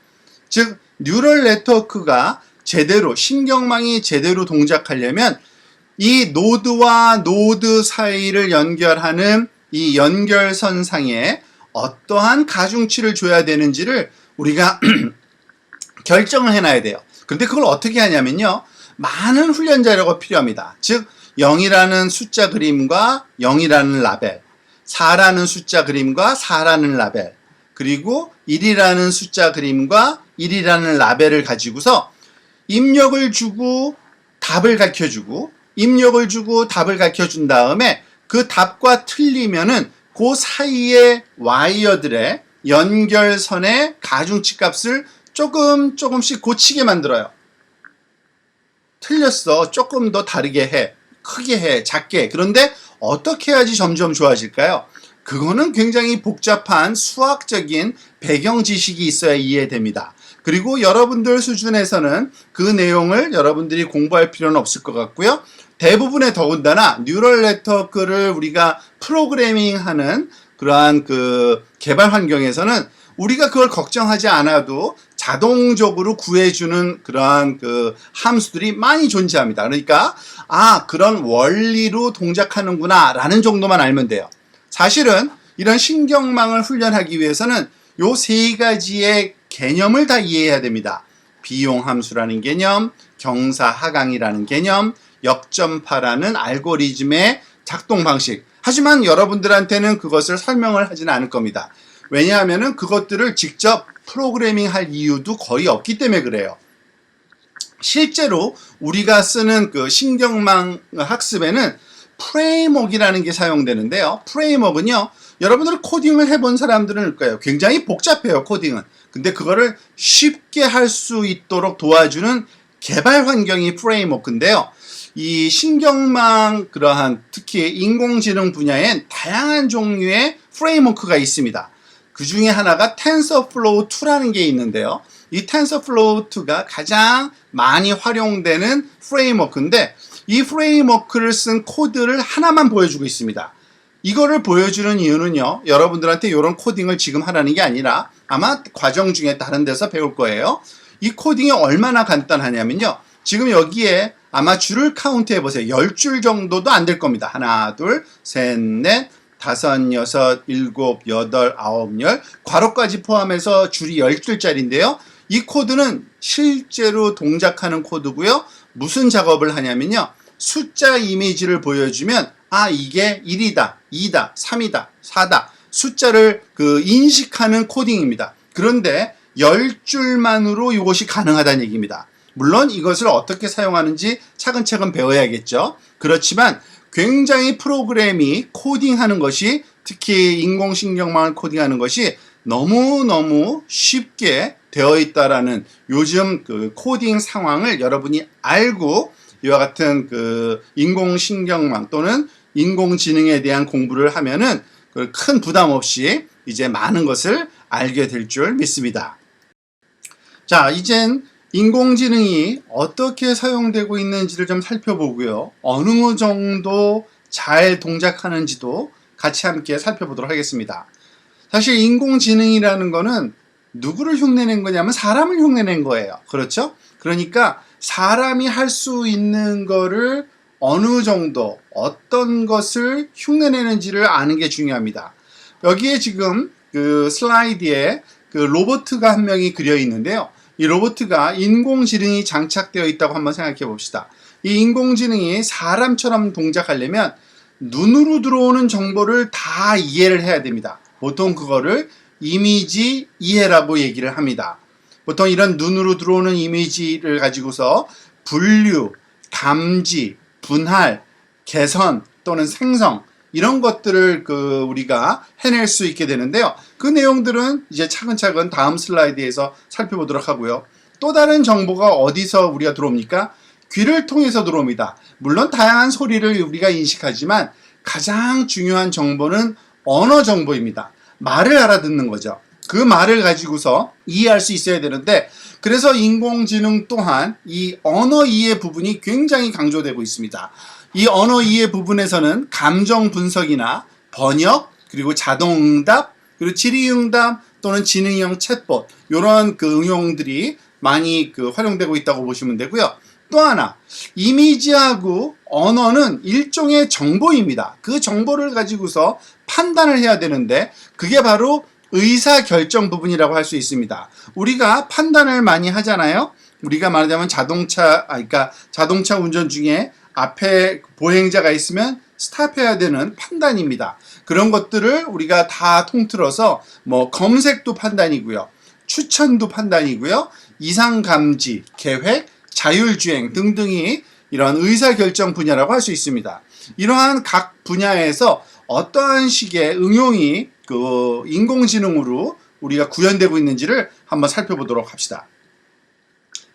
즉 뉴럴 네트워크가 제대로, 신경망이 제대로 동작하려면 이 노드와 노드 사이를 연결하는 이 연결선상에 어떠한 가중치를 줘야 되는지를 우리가 결정을 해놔야 돼요. 근데 그걸 어떻게 하냐면요, 많은 훈련 자료가 필요합니다. 즉 0이라는 숫자 그림과 0이라는 라벨, 4라는 숫자 그림과 4라는 라벨, 그리고 1이라는 숫자 그림과 1이라는 라벨을 가지고서 입력을 주고 답을 가르쳐주고 입력을 주고 답을 가르쳐준 다음에 그 답과 틀리면은 그 사이의 와이어들의 연결선의 가중치 값을 조금씩 고치게 만들어요. 틀렸어. 조금 더 다르게 해. 크게 해. 작게 해. 그런데 어떻게 해야지 점점 좋아질까요? 그거는 굉장히 복잡한 수학적인 배경 지식이 있어야 이해됩니다. 그리고 여러분들 수준에서는 그 내용을 여러분들이 공부할 필요는 없을 것 같고요. 대부분의 더군다나 뉴럴 네트워크를 우리가 프로그래밍하는 그러한 그 개발 환경에서는 우리가 그걸 걱정하지 않아도 자동적으로 구해주는 그러한 그 함수들이 많이 존재합니다. 그러니까 그런 원리로 동작하는구나 라는 정도만 알면 돼요. 사실은 이런 신경망을 훈련하기 위해서는 요 세 가지의 개념을 다 이해해야 됩니다. 비용함수라는 개념, 경사하강이라는 개념, 역전파라는 알고리즘의 작동 방식. 하지만 여러분들한테는 그것을 설명을 하지는 않을 겁니다. 왜냐하면 그것들을 직접 프로그래밍 할 이유도 거의 없기 때문에 그래요. 실제로 우리가 쓰는 그 신경망 학습에는 프레임워크라는 게 사용되는데요. 프레임워크는요, 여러분들 코딩을 해본 사람들은 알 거예요. 굉장히 복잡해요, 코딩은. 근데 그거를 쉽게 할 수 있도록 도와주는 개발 환경이 프레임워크인데요. 이 신경망 그러한 특히 인공지능 분야엔 다양한 종류의 프레임워크가 있습니다. 그 중에 하나가 텐서플로우 2라는 게 있는데요. 이 텐서플로우 2가 가장 많이 활용되는 프레임워크인데 이 프레임워크를 쓴 코드를 하나만 보여주고 있습니다. 이거를 보여주는 이유는요, 여러분들한테 이런 코딩을 지금 하라는 게 아니라 아마 과정 중에 다른 데서 배울 거예요. 이 코딩이 얼마나 간단하냐면요, 지금 여기에 아마 줄을 카운트 해보세요. 10줄 정도도 안 될 겁니다. 하나, 둘, 셋, 넷, 다섯, 여섯, 일곱, 여덟, 아홉, 열, 괄호까지 포함해서 줄이 10줄짜리인데요. 이 코드는 실제로 동작하는 코드고요. 무슨 작업을 하냐면요, 숫자 이미지를 보여주면 이게 1이다, 2다, 3이다, 4다 숫자를 인식하는 코딩입니다. 그런데 10줄만으로 이것이 가능하다는 얘기입니다. 물론 이것을 어떻게 사용하는지 차근차근 배워야겠죠. 그렇지만 굉장히 프로그램이 코딩하는 것이, 특히 인공신경망을 코딩하는 것이 너무너무 쉽게 되어 있다라는 요즘 그 코딩 상황을 여러분이 알고 이와 같은 그 인공신경망 또는 인공지능에 대한 공부를 하면은 큰 부담 없이 이제 많은 것을 알게 될 줄 믿습니다. 자, 이젠 인공지능이 어떻게 사용되고 있는지를 좀 살펴보고요. 어느 정도 잘 동작하는지도 같이 함께 살펴보도록 하겠습니다. 사실 인공지능이라는 거는 누구를 흉내낸 거냐면 사람을 흉내낸 거예요. 그렇죠? 그러니까 사람이 할 수 있는 거를 어느 정도 어떤 것을 흉내내는지를 아는 게 중요합니다. 여기에 지금 그 슬라이드에 그 로봇가 한 명이 그려 있는데요. 이 로봇가 인공지능이 장착되어 있다고 한번 생각해 봅시다. 이 인공지능이 사람처럼 동작하려면 눈으로 들어오는 정보를 다 이해를 해야 됩니다. 보통 그거를 이미지 이해라고 얘기를 합니다. 보통 이런 눈으로 들어오는 이미지를 가지고서 분류, 감지, 분할, 개선 또는 생성 이런 것들을 우리가 해낼 수 있게 되는데요. 그 내용들은 이제 차근차근 다음 슬라이드에서 살펴보도록 하고요. 또 다른 정보가 어디서 우리가 들어옵니까? 귀를 통해서 들어옵니다. 물론 다양한 소리를 우리가 인식하지만 가장 중요한 정보는 언어 정보입니다. 말을 알아듣는 거죠. 그 말을 가지고서 이해할 수 있어야 되는데, 그래서 인공지능 또한 이 언어 이해 부분이 굉장히 강조되고 있습니다. 이 언어 이해 부분에서는 감정 분석이나 번역, 그리고 자동응답, 그리고 질의응답 또는 지능형 챗봇 이런 응용들이 많이 활용되고 있다고 보시면 되고요. 또 하나, 이미지하고 언어는 일종의 정보입니다. 그 정보를 가지고서 판단을 해야 되는데 그게 바로 의사결정 부분이라고 할 수 있습니다. 우리가 판단을 많이 하잖아요. 우리가 말하자면 그러니까 자동차 운전 중에 앞에 보행자가 있으면 스탑해야 되는 판단입니다. 그런 것들을 우리가 다 통틀어서 뭐 검색도 판단이고요. 추천도 판단이고요. 이상 감지, 계획, 자율주행 등등이 이런 의사결정 분야라고 할 수 있습니다. 이러한 각 분야에서 어떠한 식의 응용이 그 인공지능으로 우리가 구현되고 있는지를 한번 살펴보도록 합시다.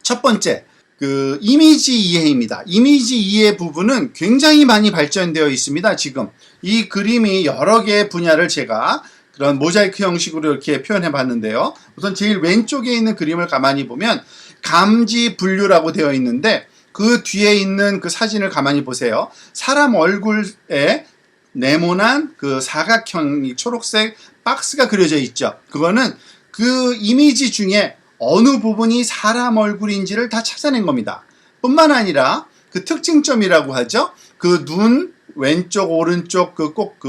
첫 번째, 그 이미지 이해입니다. 이미지 이해 부분은 굉장히 많이 발전되어 있습니다. 지금 이 그림이 여러 개의 분야를 제가 그런 모자이크 형식으로 이렇게 표현해 봤는데요. 우선 제일 왼쪽에 있는 그림을 가만히 보면 감지 분류라고 되어 있는데 그 뒤에 있는 그 사진을 가만히 보세요. 사람 얼굴에 네모난 그 사각형 초록색 박스가 그려져 있죠. 그거는 그 이미지 중에 어느 부분이 사람 얼굴인지를 다 찾아낸 겁니다. 뿐만 아니라 그 특징점이라고 하죠. 그 눈, 왼쪽, 오른쪽, 꼭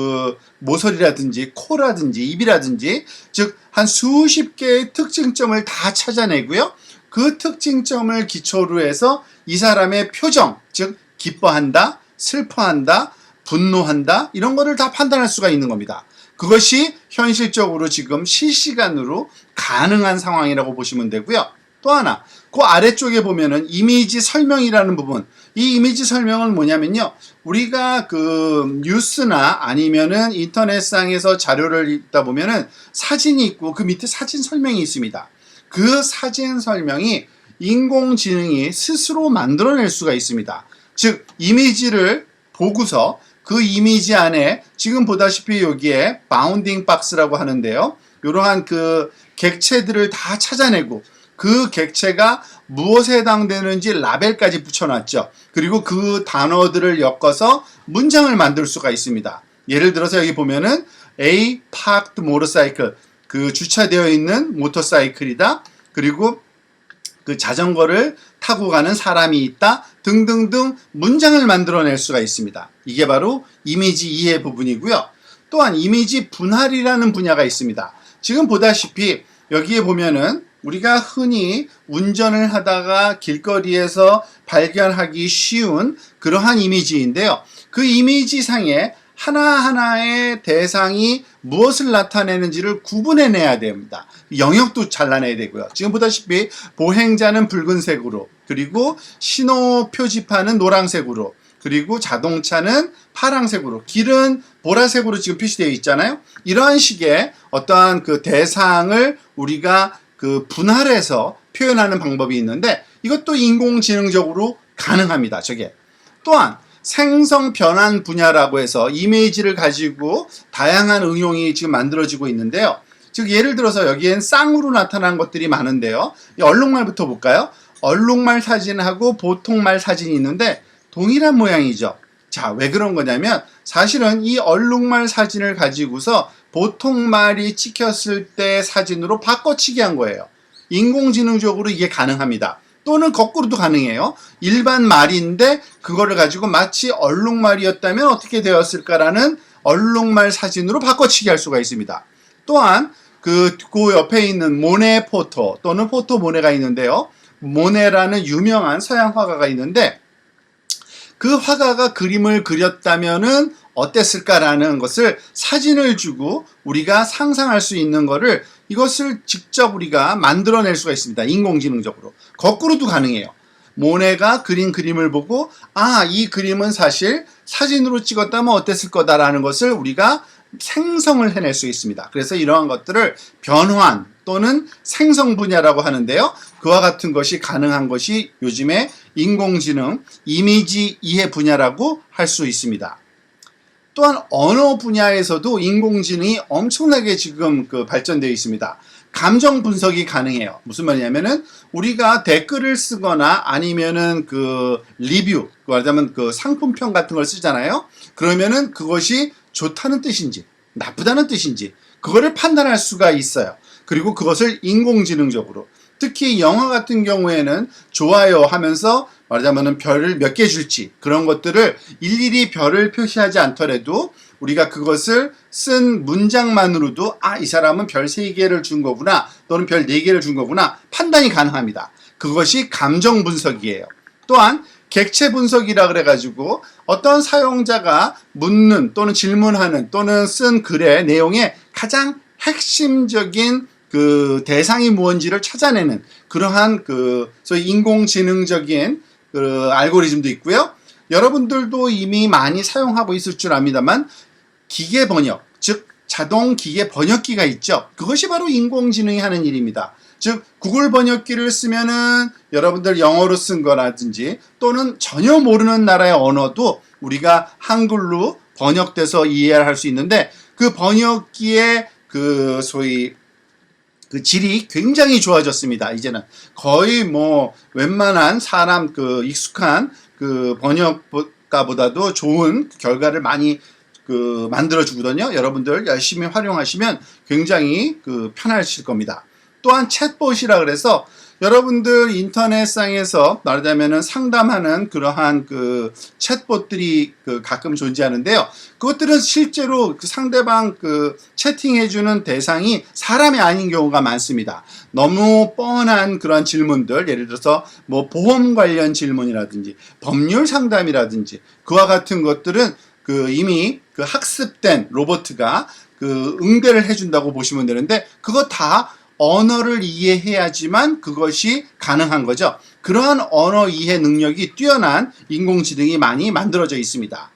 모서리라든지 코라든지 입이라든지 즉 한 수십 개의 특징점을 다 찾아내고요. 그 특징점을 기초로 해서 이 사람의 표정, 즉 기뻐한다, 슬퍼한다, 분노한다 이런 거를 다 판단할 수가 있는 겁니다. 그것이 현실적으로 지금 실시간으로 가능한 상황이라고 보시면 되고요. 또 하나, 그 아래쪽에 보면은 이미지 설명이라는 부분. 이 이미지 설명은 뭐냐면요. 우리가 그 뉴스나 아니면은 인터넷상에서 자료를 읽다 보면은 사진이 있고 그 밑에 사진 설명이 있습니다. 그 사진 설명이 인공지능이 스스로 만들어낼 수가 있습니다. 즉, 이미지를 보고서 그 이미지 안에 지금 보다시피 여기에 바운딩 박스라고 하는데요. 이러한 그 객체들을 다 찾아내고 그 객체가 무엇에 해당되는지 라벨까지 붙여놨죠. 그리고 그 단어들을 엮어서 문장을 만들 수가 있습니다. 예를 들어서 여기 보면은 A parked motorcycle, 그 주차되어 있는 모터사이클이다. 그리고 그 자전거를 타고 가는 사람이 있다. 등등등 문장을 만들어낼 수가 있습니다. 이게 바로 이미지 이해 부분이고요. 또한 이미지 분할이라는 분야가 있습니다. 지금 보다시피 여기에 보면은 우리가 흔히 운전을 하다가 길거리에서 발견하기 쉬운 그러한 이미지인데요. 그 이미지상에 하나하나의 대상이 무엇을 나타내는지를 구분해내야 됩니다. 영역도 잘라내야 되고요. 지금 보다시피 보행자는 붉은색으로, 그리고 신호 표지판은 노란색으로, 그리고 자동차는 파란색으로, 길은 보라색으로 지금 표시되어 있잖아요. 이러한 식의 어떠한 그 대상을 우리가 그 분할해서 표현하는 방법이 있는데 이것도 인공지능적으로 가능합니다. 저게. 또한 생성 변환 분야라고 해서 이미지를 가지고 다양한 응용이 지금 만들어지고 있는데요. 즉 예를 들어서 여기엔 쌍으로 나타난 것들이 많은데요. 이 얼룩말부터 볼까요? 얼룩말 사진하고 보통말 사진이 있는데 동일한 모양이죠. 자, 왜 그런 거냐면 사실은 이 얼룩말 사진을 가지고서 보통말이 찍혔을 때 사진으로 바꿔치기 한 거예요. 인공지능적으로 이게 가능합니다. 또는 거꾸로도 가능해요. 일반 말인데 그거를 가지고 마치 얼룩말이었다면 어떻게 되었을까라는 얼룩말 사진으로 바꿔치기 할 수가 있습니다. 또한 그 옆에 있는 모네 포토 또는 포토 모네가 있는데요. 모네라는 유명한 서양 화가가 있는데 그 화가가 그림을 그렸다면은 어땠을까라는 것을 사진을 주고 우리가 상상할 수 있는 거를 이것을 직접 우리가 만들어낼 수가 있습니다. 인공지능적으로. 거꾸로도 가능해요. 모네가 그린 그림을 보고 이 그림은 사실 사진으로 찍었다면 어땠을 거다라는 것을 우리가 생성을 해낼 수 있습니다. 그래서 이러한 것들을 변환 또는 생성 분야라고 하는데요. 그와 같은 것이 가능한 것이 요즘에 인공지능 이미지 이해 분야라고 할 수 있습니다. 또한 언어 분야에서도 인공지능이 엄청나게 지금 발전되어 있습니다. 감정 분석이 가능해요. 무슨 말이냐면은 우리가 댓글을 쓰거나 아니면은 리뷰, 말하자면 상품평 같은 걸 쓰잖아요. 그러면은 그것이 좋다는 뜻인지 나쁘다는 뜻인지 그거를 판단할 수가 있어요. 그리고 그것을 인공지능적으로, 특히 영화 같은 경우에는 좋아요 하면서 말하자면 별을 몇 개 줄지 그런 것들을 일일이 별을 표시하지 않더라도 우리가 그것을 쓴 문장만으로도 이 사람은 별 3개를 준 거구나 또는 별 4개를 준 거구나 판단이 가능합니다. 그것이 감정 분석이에요. 또한 객체 분석이라 그래가지고 어떤 사용자가 묻는 또는 질문하는 또는 쓴 글의 내용의 가장 핵심적인 그 대상이 무언지를 찾아내는 그러한 그 소위 인공지능적인 그 알고리즘도 있고요. 여러분들도 이미 많이 사용하고 있을 줄 압니다만 기계 번역, 즉 자동 기계 번역기가 있죠. 그것이 바로 인공지능이 하는 일입니다. 즉 구글 번역기를 쓰면은 여러분들 영어로 쓴 거라든지 또는 전혀 모르는 나라의 언어도 우리가 한글로 번역돼서 이해를 할 수 있는데 그 번역기의 그 소위 그 질이 굉장히 좋아졌습니다. 이제는 거의 뭐 웬만한 사람 그 익숙한 그 번역가보다도 좋은 결과를 많이 그 만들어 주거든요. 여러분들 열심히 활용하시면 굉장히 그 편하실 겁니다. 또한 챗봇이라 그래서 여러분들 인터넷상에서 말하자면은 상담하는 그러한 그 챗봇들이 그 가끔 존재하는데요. 그것들은 실제로 그 상대방 그 채팅해주는 대상이 사람이 아닌 경우가 많습니다. 너무 뻔한 그런 질문들, 예를 들어서 뭐 보험 관련 질문이라든지 법률 상담이라든지 그와 같은 것들은 그 이미 그 학습된 로봇가 그 응대를 해준다고 보시면 되는데 그거 다 언어를 이해해야지만 그것이 가능한 거죠. 그러한 언어 이해 능력이 뛰어난 인공지능이 많이 만들어져 있습니다.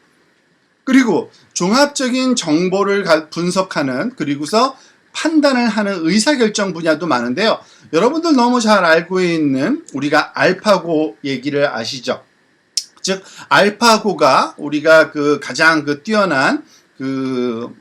그리고 종합적인 정보를 분석하는 그리고서 판단을 하는 의사결정 분야도 많은데요. 여러분들 너무 잘 알고 있는 우리가 알파고 얘기를 아시죠? 즉 알파고가 우리가 그 가장 그 뛰어난 그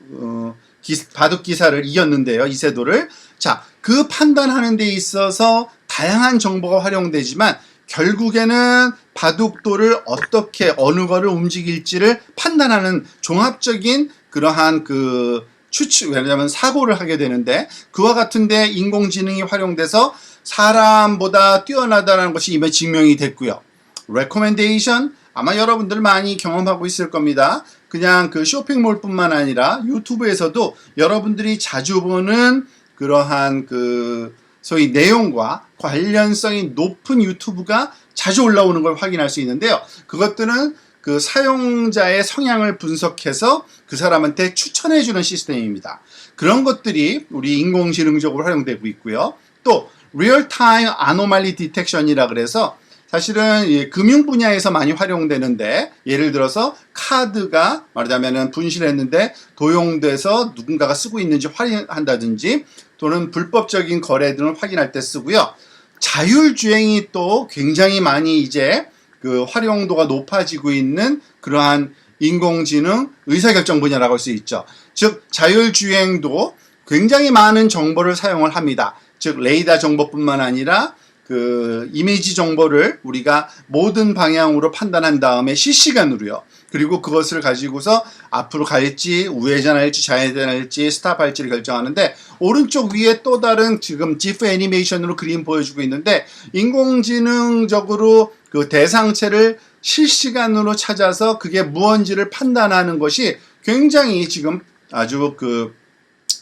바둑 기사를 이겼는데요. 이세돌을. 자, 그 판단하는 데 있어서 다양한 정보가 활용되지만 결국에는 바둑돌을 어떻게 어느 거를 움직일지를 판단하는 종합적인 그러한 그 추측, 왜냐하면 사고를 하게 되는데 그와 같은데 인공지능이 활용돼서 사람보다 뛰어나다는 것이 이미 증명이 됐고요. 레코멘데이션 아마 여러분들 많이 경험하고 있을 겁니다. 그냥 그 쇼핑몰뿐만 아니라 유튜브에서도 여러분들이 자주 보는 그러한 그 소위 내용과 관련성이 높은 유튜브가 자주 올라오는 걸 확인할 수 있는데요. 그것들은 그 사용자의 성향을 분석해서 그 사람한테 추천해주는 시스템입니다. 그런 것들이 우리 인공지능적으로 활용되고 있고요. 또 리얼타임 아노말리 디텍션이라 그래서 사실은 금융 분야에서 많이 활용되는데 예를 들어서 카드가 말하자면 분실했는데 도용돼서 누군가가 쓰고 있는지 확인한다든지 또는 불법적인 거래 등을 확인할 때 쓰고요. 자율주행이 또 굉장히 많이 이제 그 활용도가 높아지고 있는 그러한 인공지능 의사결정 분야라고 할 수 있죠. 즉 자율주행도 굉장히 많은 정보를 사용을 합니다. 즉 레이더 정보뿐만 아니라 그 이미지 정보를 우리가 모든 방향으로 판단한 다음에 실시간으로요. 그리고 그것을 가지고서 앞으로 갈지 우회전할지 좌회전할지 스탑할지를 결정하는데 오른쪽 위에 또 다른 지금 지프 애니메이션으로 그림 보여주고 있는데 인공지능적으로 그 대상체를 실시간으로 찾아서 그게 무언지를 판단하는 것이 굉장히 지금 아주 그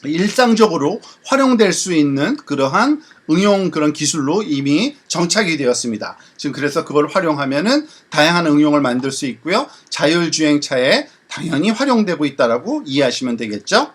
일상적으로 활용될 수 있는 그러한 응용 그런 기술로 이미 정착이 되었습니다. 지금 그래서 그걸 활용하면은 다양한 응용을 만들 수 있고요. 자율주행차에 당연히 활용되고 있다라고 이해하시면 되겠죠.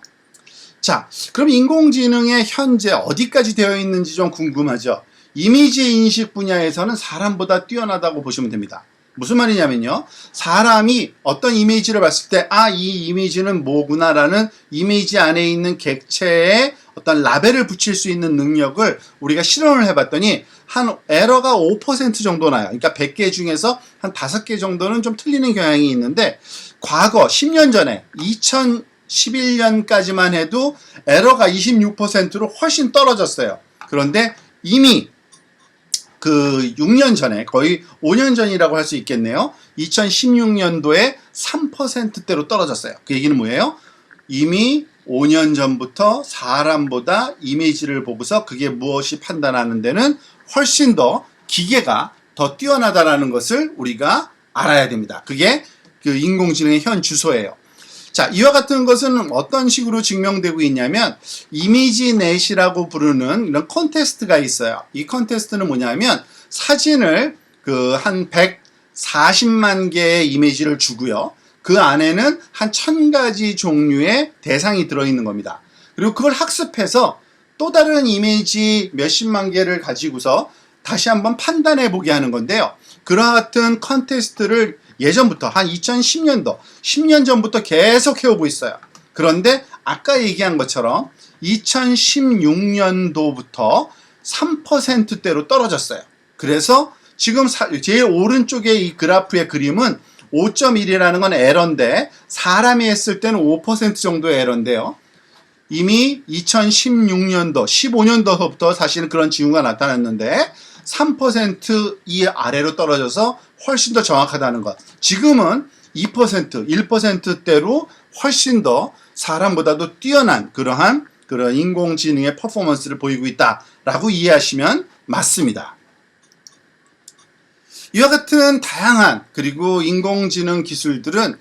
자, 그럼 인공지능의 현재 어디까지 되어 있는지 좀 궁금하죠. 이미지 인식 분야에서는 사람보다 뛰어나다고 보시면 됩니다. 무슨 말이냐면요. 사람이 어떤 이미지를 봤을 때, 아, 이 이미지는 뭐구나라는 이미지 안에 있는 객체에 어떤 라벨을 붙일 수 있는 능력을 우리가 실험을 해봤더니 한 에러가 5% 정도 나요. 그러니까 100개 중에서 한 5개 정도는 좀 틀리는 경향이 있는데 과거 10년 전에 2011년까지만 해도 에러가 26%로 훨씬 떨어졌어요. 그런데 이미 그 6년 전에 거의 5년 전이라고 할 수 있겠네요. 2016년도에 3%대로 떨어졌어요. 그 얘기는 뭐예요? 이미 5년 전부터 사람보다 이미지를 보고서 그게 무엇이 판단하는 데는 훨씬 더 기계가 더 뛰어나다라는 것을 우리가 알아야 됩니다. 그게 그 인공지능의 현 주소예요. 자, 이와 같은 것은 어떤 식으로 증명되고 있냐면 이미지넷이라고 부르는 이런 콘테스트가 있어요. 이 콘테스트는 뭐냐면 사진을 한 140만 개의 이미지를 주고요. 그 안에는 한 1000가지 종류의 대상이 들어있는 겁니다. 그리고 그걸 학습해서 또 다른 이미지 몇십만 개를 가지고서 다시 한번 판단해 보게 하는 건데요. 그와 같은 컨테스트를 예전부터 한 2010년도, 10년 전부터 계속 해오고 있어요. 그런데 아까 얘기한 것처럼 2016년도부터 3%대로 떨어졌어요. 그래서 지금 제일 오른쪽에 이 그래프의 그림은 5.1이라는 건 에러인데 사람이 했을 때는 5% 정도의 에러인데요. 이미 2016년도, 15년도부터 사실은 그런 징후가 나타났는데 3% 이 아래로 떨어져서 훨씬 더 정확하다는 것. 지금은 2%, 1%대로 훨씬 더 사람보다도 뛰어난 그런 인공지능의 퍼포먼스를 보이고 있다라고 이해하시면 맞습니다. 이와 같은 다양한 그리고 인공지능 기술들은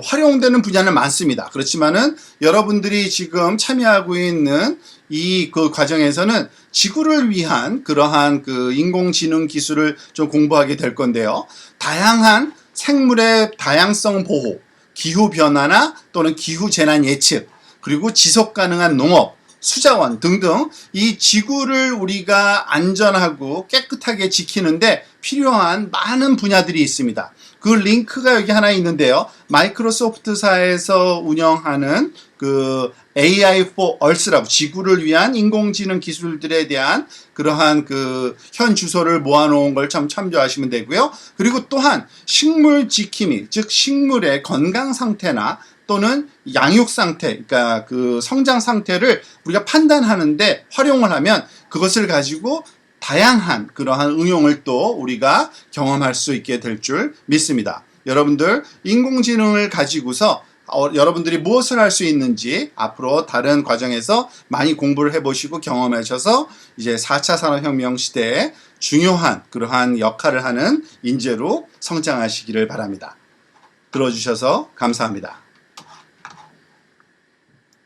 활용되는 분야는 많습니다. 그렇지만은 여러분들이 지금 참여하고 있는 이 과정에서는 지구를 위한 그러한 인공지능 기술을 좀 공부하게 될 건데요. 다양한 생물의 다양성 보호, 기후 변화나 또는 기후 재난 예측, 그리고 지속 가능한 농업, 수자원 등등 이 지구를 우리가 안전하고 깨끗하게 지키는데 필요한 많은 분야들이 있습니다. 그 링크가 여기 하나 있는데요. 마이크로소프트사에서 운영하는 AI for Earth라고 지구를 위한 인공지능 기술들에 대한 그러한 현 주소를 모아놓은 걸 참 참조하시면 되고요. 그리고 또한 식물 지킴이, 즉 식물의 건강 상태나 또는 양육 상태, 그러니까 성장 상태를 우리가 판단하는데 활용을 하면 그것을 가지고 다양한 그러한 응용을 또 우리가 경험할 수 있게 될 줄 믿습니다. 여러분들 인공지능을 가지고서 여러분들이 무엇을 할 수 있는지 앞으로 다른 과정에서 많이 공부를 해보시고 경험하셔서 이제 4차 산업혁명 시대에 중요한 그러한 역할을 하는 인재로 성장하시기를 바랍니다. 들어주셔서 감사합니다.